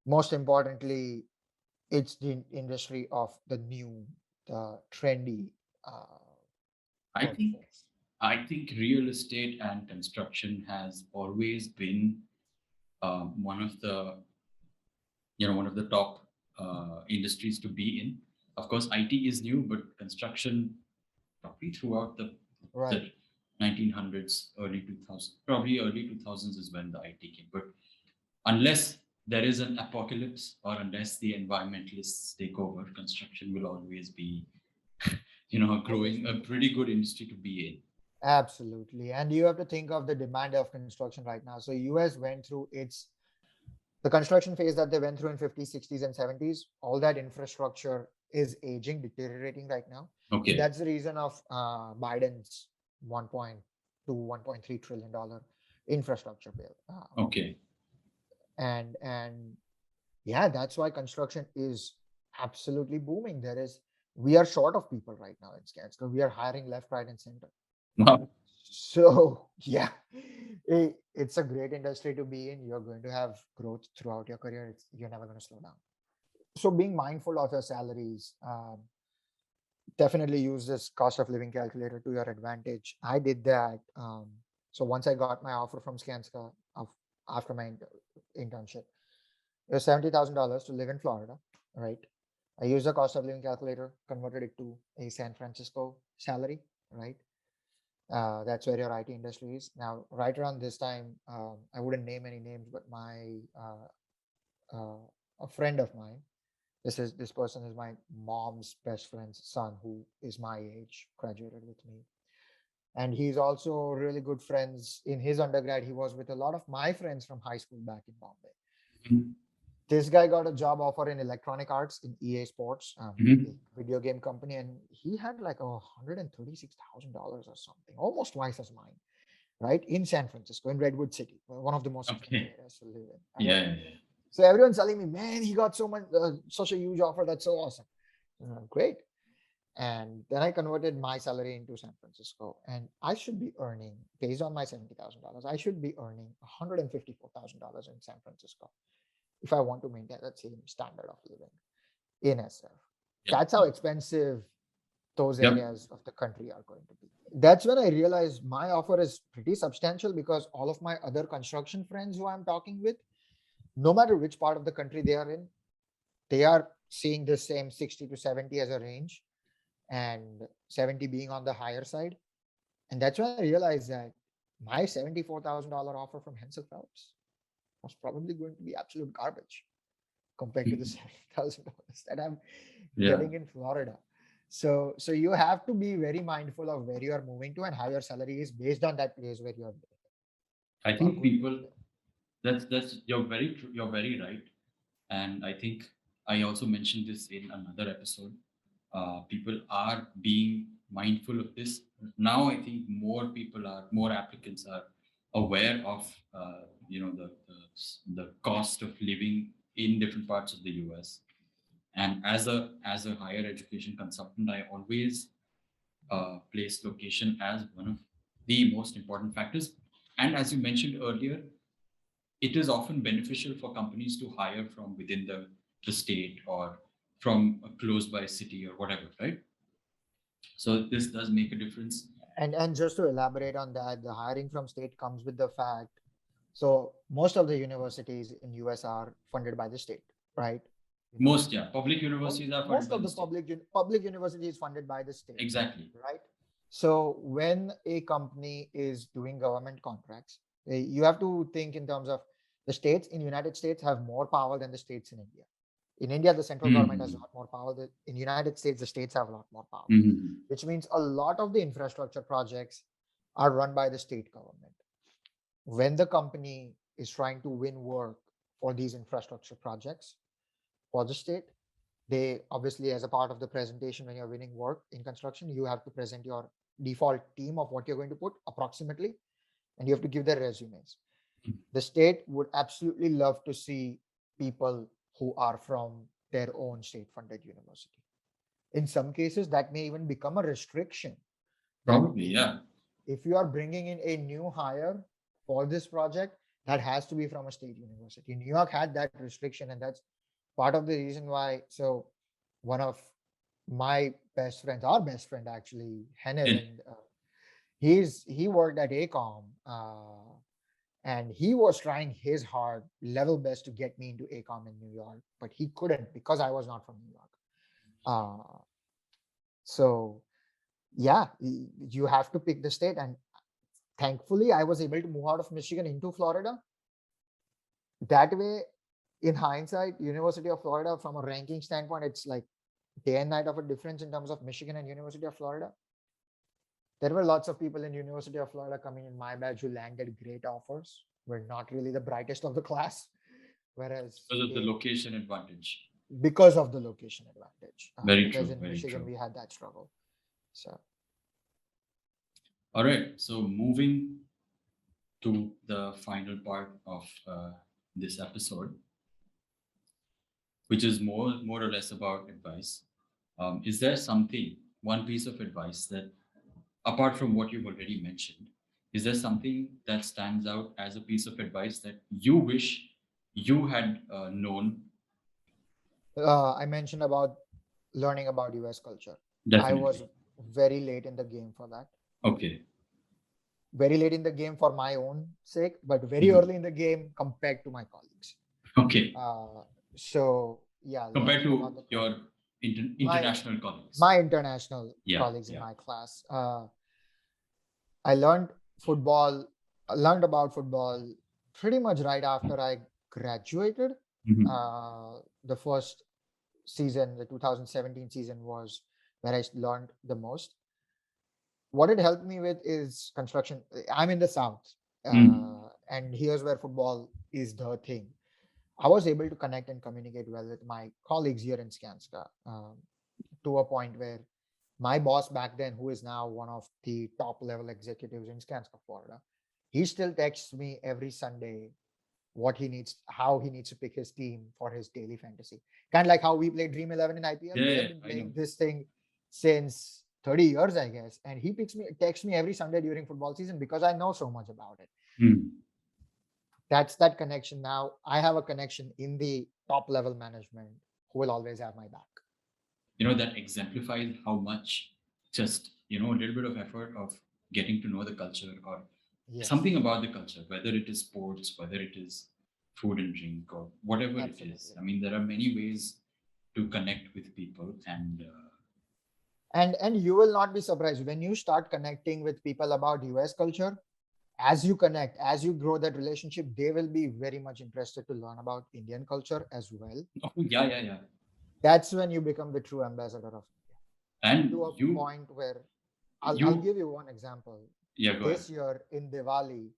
most importantly, it's the industry of the new, the trendy I think workforce. I think real estate and construction has always been one of the one of the top industries to be in. Of course, IT is new, but construction probably throughout Right. the 1900s, early 2000s, probably early 2000s is when the IT came. But unless there is an apocalypse or unless the environmentalists take over, construction will always be Always growing be a there. pretty good industry to be in. Absolutely. And you have to think of the demand of construction right now. So US went through the construction phase that they went through in 50s, 60s, and 70s. All that infrastructure is aging, deteriorating right now. And Okay. that's the reason of Biden's 1.2, $1.3 trillion infrastructure bill. Okay. And yeah, that's why construction is absolutely booming. We are short of people right now in Skanska. We are hiring left, right, and center. Wow. So yeah, it's a great industry to be in. You're going to have growth throughout your career. You're never going to slow down. So being mindful of your salaries, definitely use this cost of living calculator to your advantage. I did that. So once I got my offer from Skanska after my internship, it was $70,000 to live in Florida, right? I used the cost of living calculator, converted it to a San Francisco salary. right? That's where your IT industry is. Now, right around this time, I wouldn't name any names, but a friend of mine, this person is my mom's best friend's son, who is my age, graduated with me. And he's also really good friends. In his undergrad, he was with a lot of my friends from high school back in Bombay. Mhm. This guy got a job offer in electronic arts in EA Sports, Mhm. a video game company, and he had like $136,000 or something, almost twice as mine, right? In San Francisco, in Redwood City, one of the most expensive Okay. areas to live in. Yeah, yeah, yeah. So everyone's telling me, man, he got such a huge offer. That's so awesome. Great. And then I converted my salary into San Francisco, and I should be earning, based on my $70,000, I should be earning $154,000 in San Francisco if I want to maintain that same standard of living in SF. Yeah. That's how expensive those Yep. areas of the country are going to be. That's when I realized my offer is pretty substantial, because all of my other construction friends who I'm talking with, no matter which part of the country they are in, they are seeing the same 60 to 70 as a range, and 70 being on the higher side. And that's when I realized that my $74,000 offer from Hensel Phelps was probably going to be absolute garbage compared to the $70,000 that I'm Yeah. getting in Florida. So you have to be very mindful of where you are moving to and how your salary is based on that place where you are living. I You are think going to people, be there. that's you're very true, you're very right. And I think I also mentioned this in another episode. People are being mindful of this. Now I think more applicants are aware of the cost of living in different parts of the US. And as a higher education consultant, I always place location as one of the most important factors. And as you mentioned earlier, it is often beneficial for companies to hire from within the state or from a close by city or whatever, right? So this does make a difference. And just to elaborate on that, the hiring from state comes with the fact. So most of the universities in US are funded by the state, right? You know, Most, yeah, public universities are funded most by of the the state. public university is funded by the state, Exactly. right? So when a company is doing government contracts, you have to think in terms of the states in United States have more power than the states in India. In India, the central government has a Mhm. lot more power. In United States, the states have a lot more power, Mhm. which means a lot of the infrastructure projects are run by the state government. When the company is trying to win work for these infrastructure projects for the state, they obviously, as a part of the presentation, when you're winning work in construction, you have to present your default team of what you're going to put approximately, and you have to give their resumes. The state would absolutely love to see people who are from their own state funded university. In some cases, that may even become a restriction that Probably, yeah. if you are bringing in a new hire for this project, that has to be from a state university. New York had that restriction, and that's part of the reason why. So, one of my best friends, our best friend actually, And Henel, he worked at ACOM, and he was trying his hard level best to get me into ACOM in New York, but he couldn't because I was not from New York. Uh, so yeah, you have to pick the state, and thankfully I was able to move out of Michigan into Florida. That way, in hindsight, University of Florida, from a ranking standpoint, it's like day and night of a difference in terms of Michigan and University of Florida. There were lots of people in University of Florida coming in my batch who landed great offers. We're not really the brightest of the class, whereas because of the location advantage. because of the location advantage. Very Whereas true, in very Michigan, true. we had that struggle. So All right, so moving to the final part of this episode, which is more or less about advice. Is there one piece of advice that, apart from what you've already mentioned, is there something that stands out as a piece of advice that you wish you had known? I mentioned about learning about US culture. I was Definitely. very late in the game for that. Okay. Very late in the game for my own sake, but very Mhm. early in the game compared to my colleagues. Okay. So yeah, Compared learning about to the your my international colleagues. my international Yeah, colleagues in yeah. my class. I learned football. I learned about football pretty much right after I graduated. Mhm. The first season, the 2017 season, was where I learned the most. What it helped me with is construction. I'm in the South, Mm. and here's where football is the thing. I was able to connect and communicate well with my colleagues here in Skanska, to a point where my boss back then, who is now one of the top level executives in Skanska, Florida, he still texts me every Sunday what he needs, how he needs to pick his team for his daily fantasy. Kind of like how we play Dream 11 in IPL. Yeah, We yeah, have been I know. playing this thing since 30 years, I guess. And he texts me every Sunday during football season because I know so much about it. Mm. That's that connection. Now I have a connection in the top level management who will always have my back. That exemplifies how much just a little bit of effort of getting to know the culture or Yes, something about the culture, whether it is sports, whether it is food and drink, or whatever it is. absolutely. I mean, there are many ways to connect with people, and And you will not be surprised when you start connecting with people about US culture. As you connect, as you grow that relationship, they will be very much interested to learn about Indian culture as well. oh yeah, yeah, yeah, That's when you become the true ambassador of India. and To a you point where I'll you give you one example. yeah, go ahead. This year in Diwali,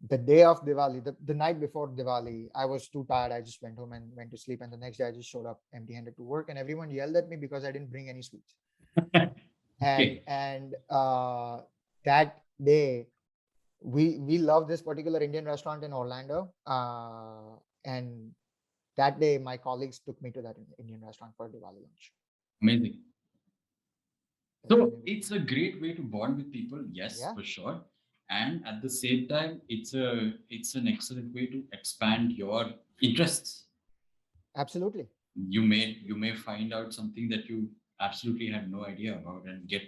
the day of Diwali, the night before Diwali, I was too tired. I just went home and went to sleep. And the next day, I just showed up empty-handed to work, and everyone yelled at me because I didn't bring any sweets. And Okay, that day, we love this particular Indian restaurant in Orlando, and that day my colleagues took me to that Indian restaurant for Diwali lunch. amazing. That's when So you become. it's a great way to bond with people, yes, Yeah, for sure. And at the same time, it's an excellent way to expand your interests. absolutely. You may find out something that you absolutely had no idea about and get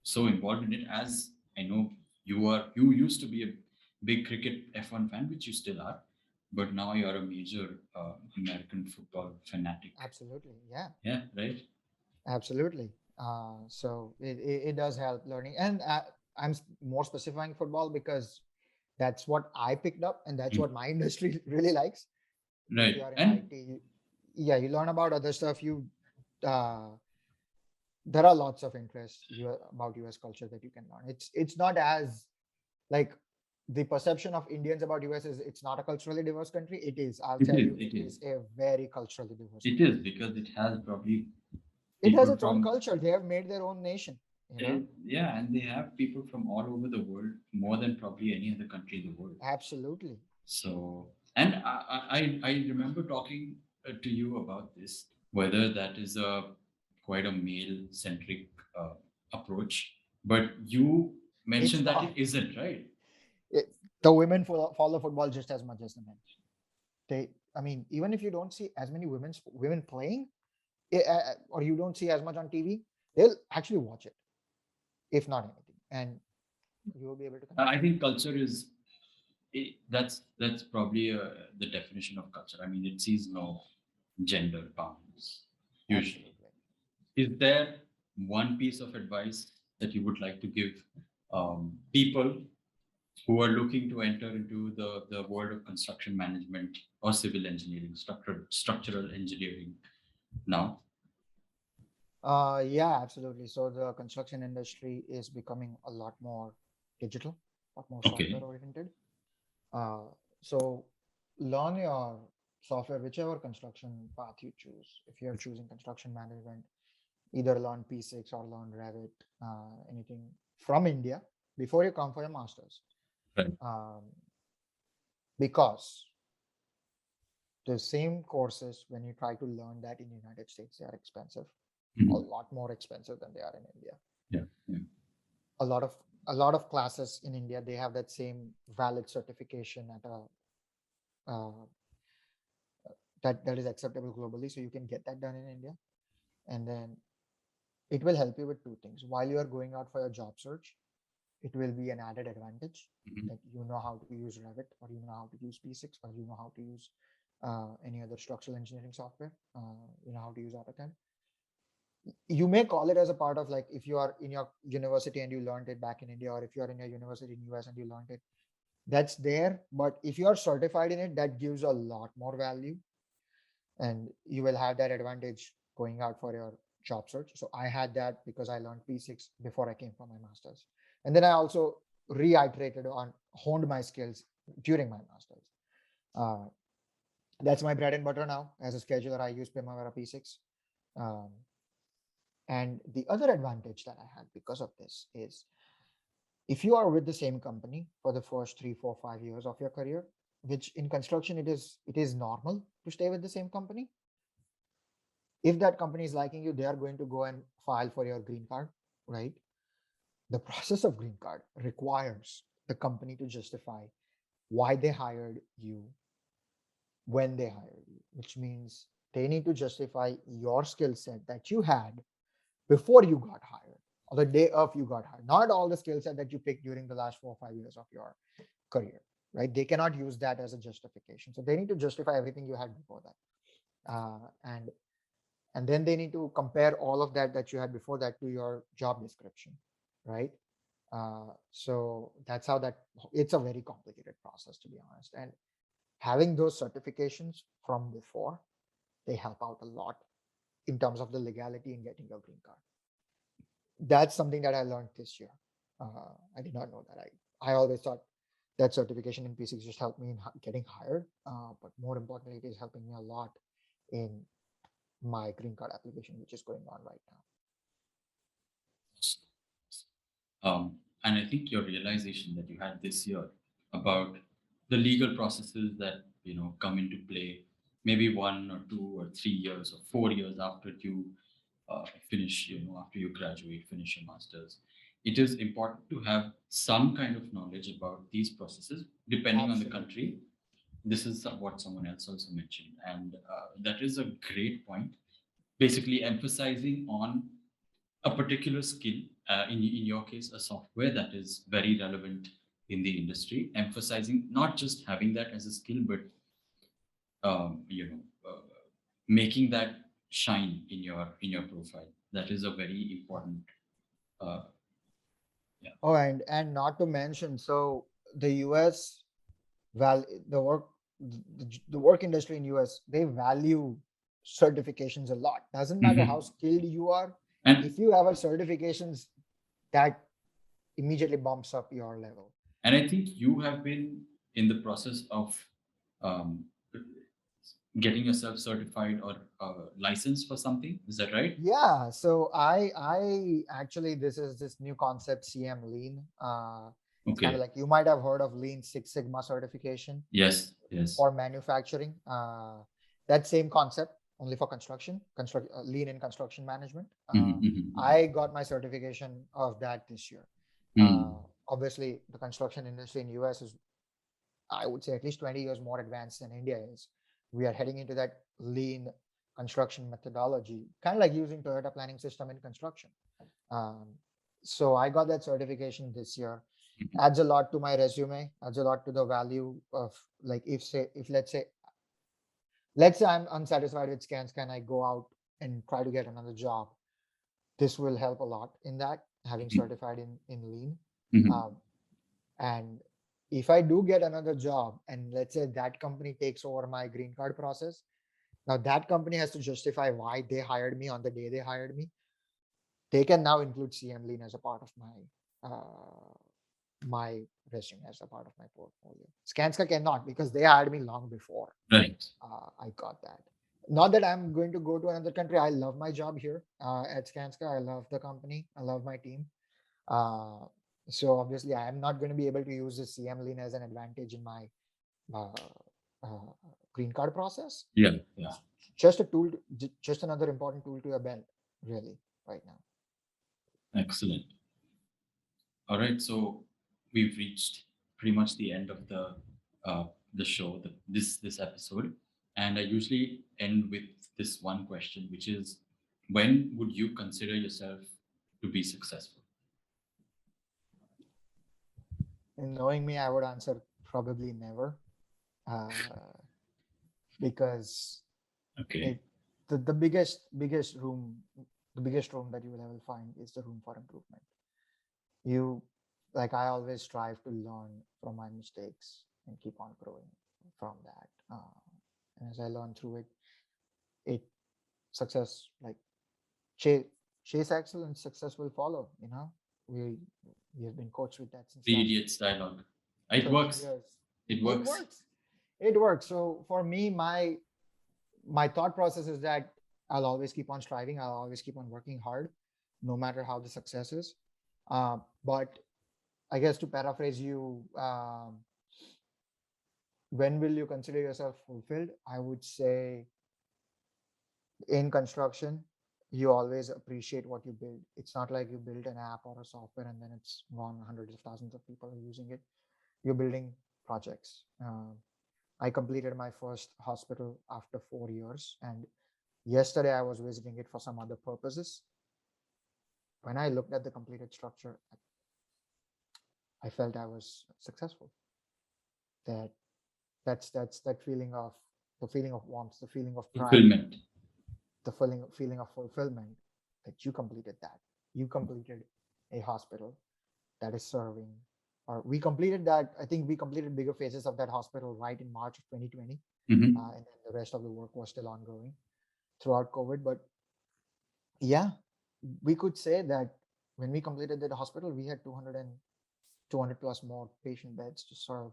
so involved in it. As I know, you used to be a big cricket F1 fan, which you still are, but now you're a major American football fanatic. Absolutely. Yeah, Yeah, right. absolutely. So it does help learning. And more specifying football because that's what I picked up and that's Mm. what my industry really likes. If you Right. are in And IT, yeah, you learn about other stuff. Uh, there are lots of interests about US culture that you can learn. It's not as like the perception of Indians about US is it's not a culturally diverse country. It is. I'll it tell is, you, it it is, is a very culturally diverse it country. is because it has probably It has people its own from culture. They have made their own nation, you know? yeah, and they have people from all over the world, more than probably any other country in the world. Absolutely. So, and I remember talking to you about this, whether that is a quite a male centric approach, but you It's mentioned that it not. isn't, right? It, the women follow football just as much as the men. I mean, even if you don't see as many women playing, or you don't see as much on TV, they'll actually watch it, if not anything, and you will be able to connect. I think culture is that's probably the definition of culture. I mean, it sees no gender bounds usually. Absolutely. Is there one piece of advice that you would like to give people who are looking to enter into the world of construction management or civil engineering, structural engineering now? Yeah, absolutely. So the construction industry is becoming a lot more digital, a lot more software Okay. oriented. Uh, so learn your software, whichever construction path you choose. If you're choosing construction management, either learn P6 or learn Revit, anything from India before you come for your masters. Right. Um, because the same courses, when you try to learn that in the United States, they are expensive, a Mhm. lot more expensive than they are in India. Yeah. Yeah. A lot of a lot of classes in India, they have that same valid certification at a uh, that is acceptable globally, so you can get that done in India, and then it will help you with two things. While you are going out for your job search, it will be an added advantage Mhm. that you know how to use Revit, or you know how to use P6, or you know how to use any other structural engineering software. You know how to use AutoCAD. you may call it as a part of, like, if you are in your university and you learned it back in India, or if you are in your university in US and you learned it, that's there. But if you are certified in it, that gives a lot more value, and you will have that advantage going out for your job search. So I had that because I learned P6 before I came for my master's. And then I also reiterated on, honed my skills during my master's. Uh, that's my bread and butter now. As a scheduler, I use Primavera P6. Um, and the other advantage that I had because of this is, if you are with the same company for the first 3, 4, 5 years of your career, which in construction it is normal to stay with the same company. If that company is liking you, they are going to go and file for your green card, right? The process of green card requires the company to justify why they hired you when they hired you, which means they need to justify your skill set that you had before you got hired, or the day of you got hired, not all the skill set that you picked during the last 4 or 5 years of your career, right? They cannot use that as a justification. So they need to justify everything you had before that. And then they need to compare all of that you had before that to your job description, right? So that's how that, it's a very complicated process, to be honest. And having those certifications from before, they help out a lot in terms of the legality in getting your green card. That's something that I learned this year. I did not know that. I always thought that certification in P6 just helped me in getting hired, but more importantly, it is helping me a lot in my green card application, which is going on right now. And I think your realization that you had this year about the legal processes that come into play, maybe 1 or 2 or 3 years or 4 years after you finish, after you graduate, finish your masters, it is important to have some kind of knowledge about these processes, depending on the country. This is what someone else also mentioned, and that is a great point. Basically, emphasizing on a particular skill, in your case, a software that is very relevant in the industry, emphasizing not just having that as a skill, but um, you know, uh, making that shine in your profile. That is a very important. Uh, yeah. Oh, and not to mention, so the US, the work industry in US, they value certifications a lot. Doesn't matter how Mhm. skilled you are, And if you have a certifications, that immediately bumps up your level. and I think you have been in the process of um, getting yourself certified or licensed for something. Is that right? Yeah, so I actually, this is this new concept, CM Lean. It's kind of Okay. like, you might have heard of Lean Six Sigma certification Yes. Yes. for manufacturing. That same concept, only for lean in construction management. Mhm, mhm, mhm. I got my certification of that this year. Mm. Obviously, the construction industry in US is, I would say, at least 20 years more advanced than India is. We are heading into that lean construction methodology, kind of like using Toyota planning system in construction. Um, so I got that certification this year. Adds a lot to my resume, adds a lot to the value of, like, if let's say I'm unsatisfied with Skanska and I go out and try to get another job. This will help a lot in that, having Mhm, certified in lean. mhm. Um, and if I do get another job and let's say that company takes over my green card process, now that company has to justify why they hired me on the day they hired me. They can now include CM Lean as a part of my resume, as a part of my portfolio. Skanska cannot, because they hired me long before Right. I got that. Not that I'm going to go to another country. I love my job here at Skanska. I love the company. I love my team. Uh, so obviously, I am not going to be able to use the CM Lean as an advantage in my uh, uh, green card process. Yeah. Yeah. Just a tool, just another important tool to your belt, really, right now. Excellent. All right. So we've reached pretty much the end of the show, this episode, and I usually end with this one question, which is, when would you consider yourself to be successful? And knowing me, I would answer probably never, uh, because Okay. it the biggest room. the biggest room that you will ever find is the room for improvement. You, like, I always strive to learn from my mistakes and keep on growing from that. And as I learn through it, it success, like, chase excellence, success will follow. We we have been coached with that since Three last Idiots dialogue. It 30 works. years. It It works. works. It works. So for me, my thought process is that I'll always keep on striving. I'll always keep on working hard, no matter how the success is. But I guess, to paraphrase you, when will you consider yourself fulfilled? I would say, in construction, you always appreciate what you build. It's not like you build an app or a software and then it's gone. Hundreds of thousands of people are using it. You're building projects. I completed my first hospital after 4 years, and yesterday I was visiting it for some other purposes. When I looked at the completed structure, I felt I was successful. That's that feeling of the feeling of warmth, the feeling of pride, Fulfillment. the feeling of fulfillment, that you completed that. You completed a hospital that is serving, or we completed that. I think we completed bigger phases of that hospital right in March of 2020. Mhm. And then the rest of the work was still ongoing throughout COVID. But yeah, we could say that when we completed that hospital, we had 200 plus more patient beds to serve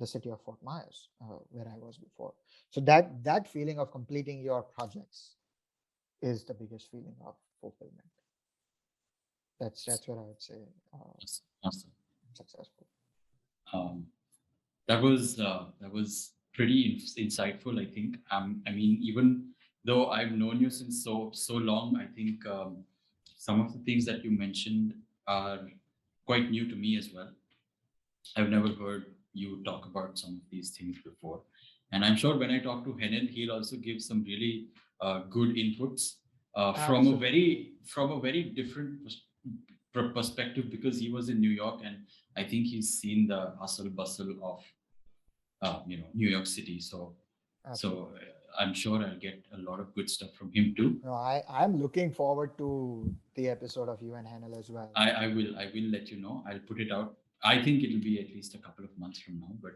the city of Fort Myers, where I was before. So that feeling of completing your projects is the biggest feeling of fulfillment. That's what I would say. Awesome. Successful. That was pretty insightful. I think. I mean, even though I've known you since so long, I think some of the things that you mentioned are quite new to me as well. I've never heard you talk about some of these things before, and I'm sure when I talk to Henel, he'll also give some really good inputs from a very different perspective, because he was in New York, and I think he's seen the hustle bustle of New York City. So I'm sure I'll get a lot of good stuff from him too. No, I'm looking forward to the episode of you and Henel as well. I will let you know. I'll put it out. I think it'll be at least a couple of months from now, but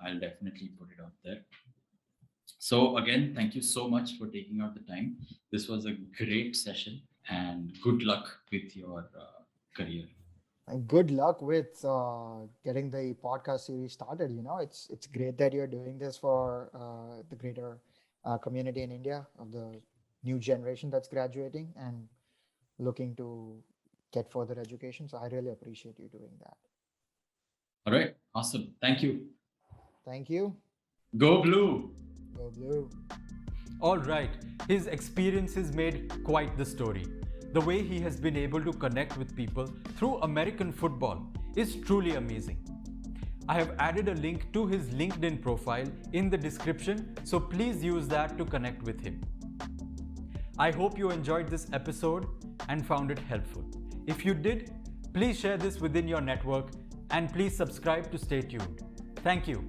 I'll definitely put it out there. So again, thank you so much for taking out the time. This was a great session, and good luck with your career. And good luck with getting the podcast series started. It's great that you're doing this for the greater community in India, of the new generation that's graduating and looking to get further education. So I really appreciate you doing that. All right, awesome. Thank you. Thank you. Go Blue. Go Blue. All right, his experiences made quite the story. The way he has been able to connect with people through American football is truly amazing. I have added a link to his LinkedIn profile in the description, so please use that to connect with him. I hope you enjoyed this episode and found it helpful. If you did, please share this within your network and please subscribe to stay tuned. Thank you.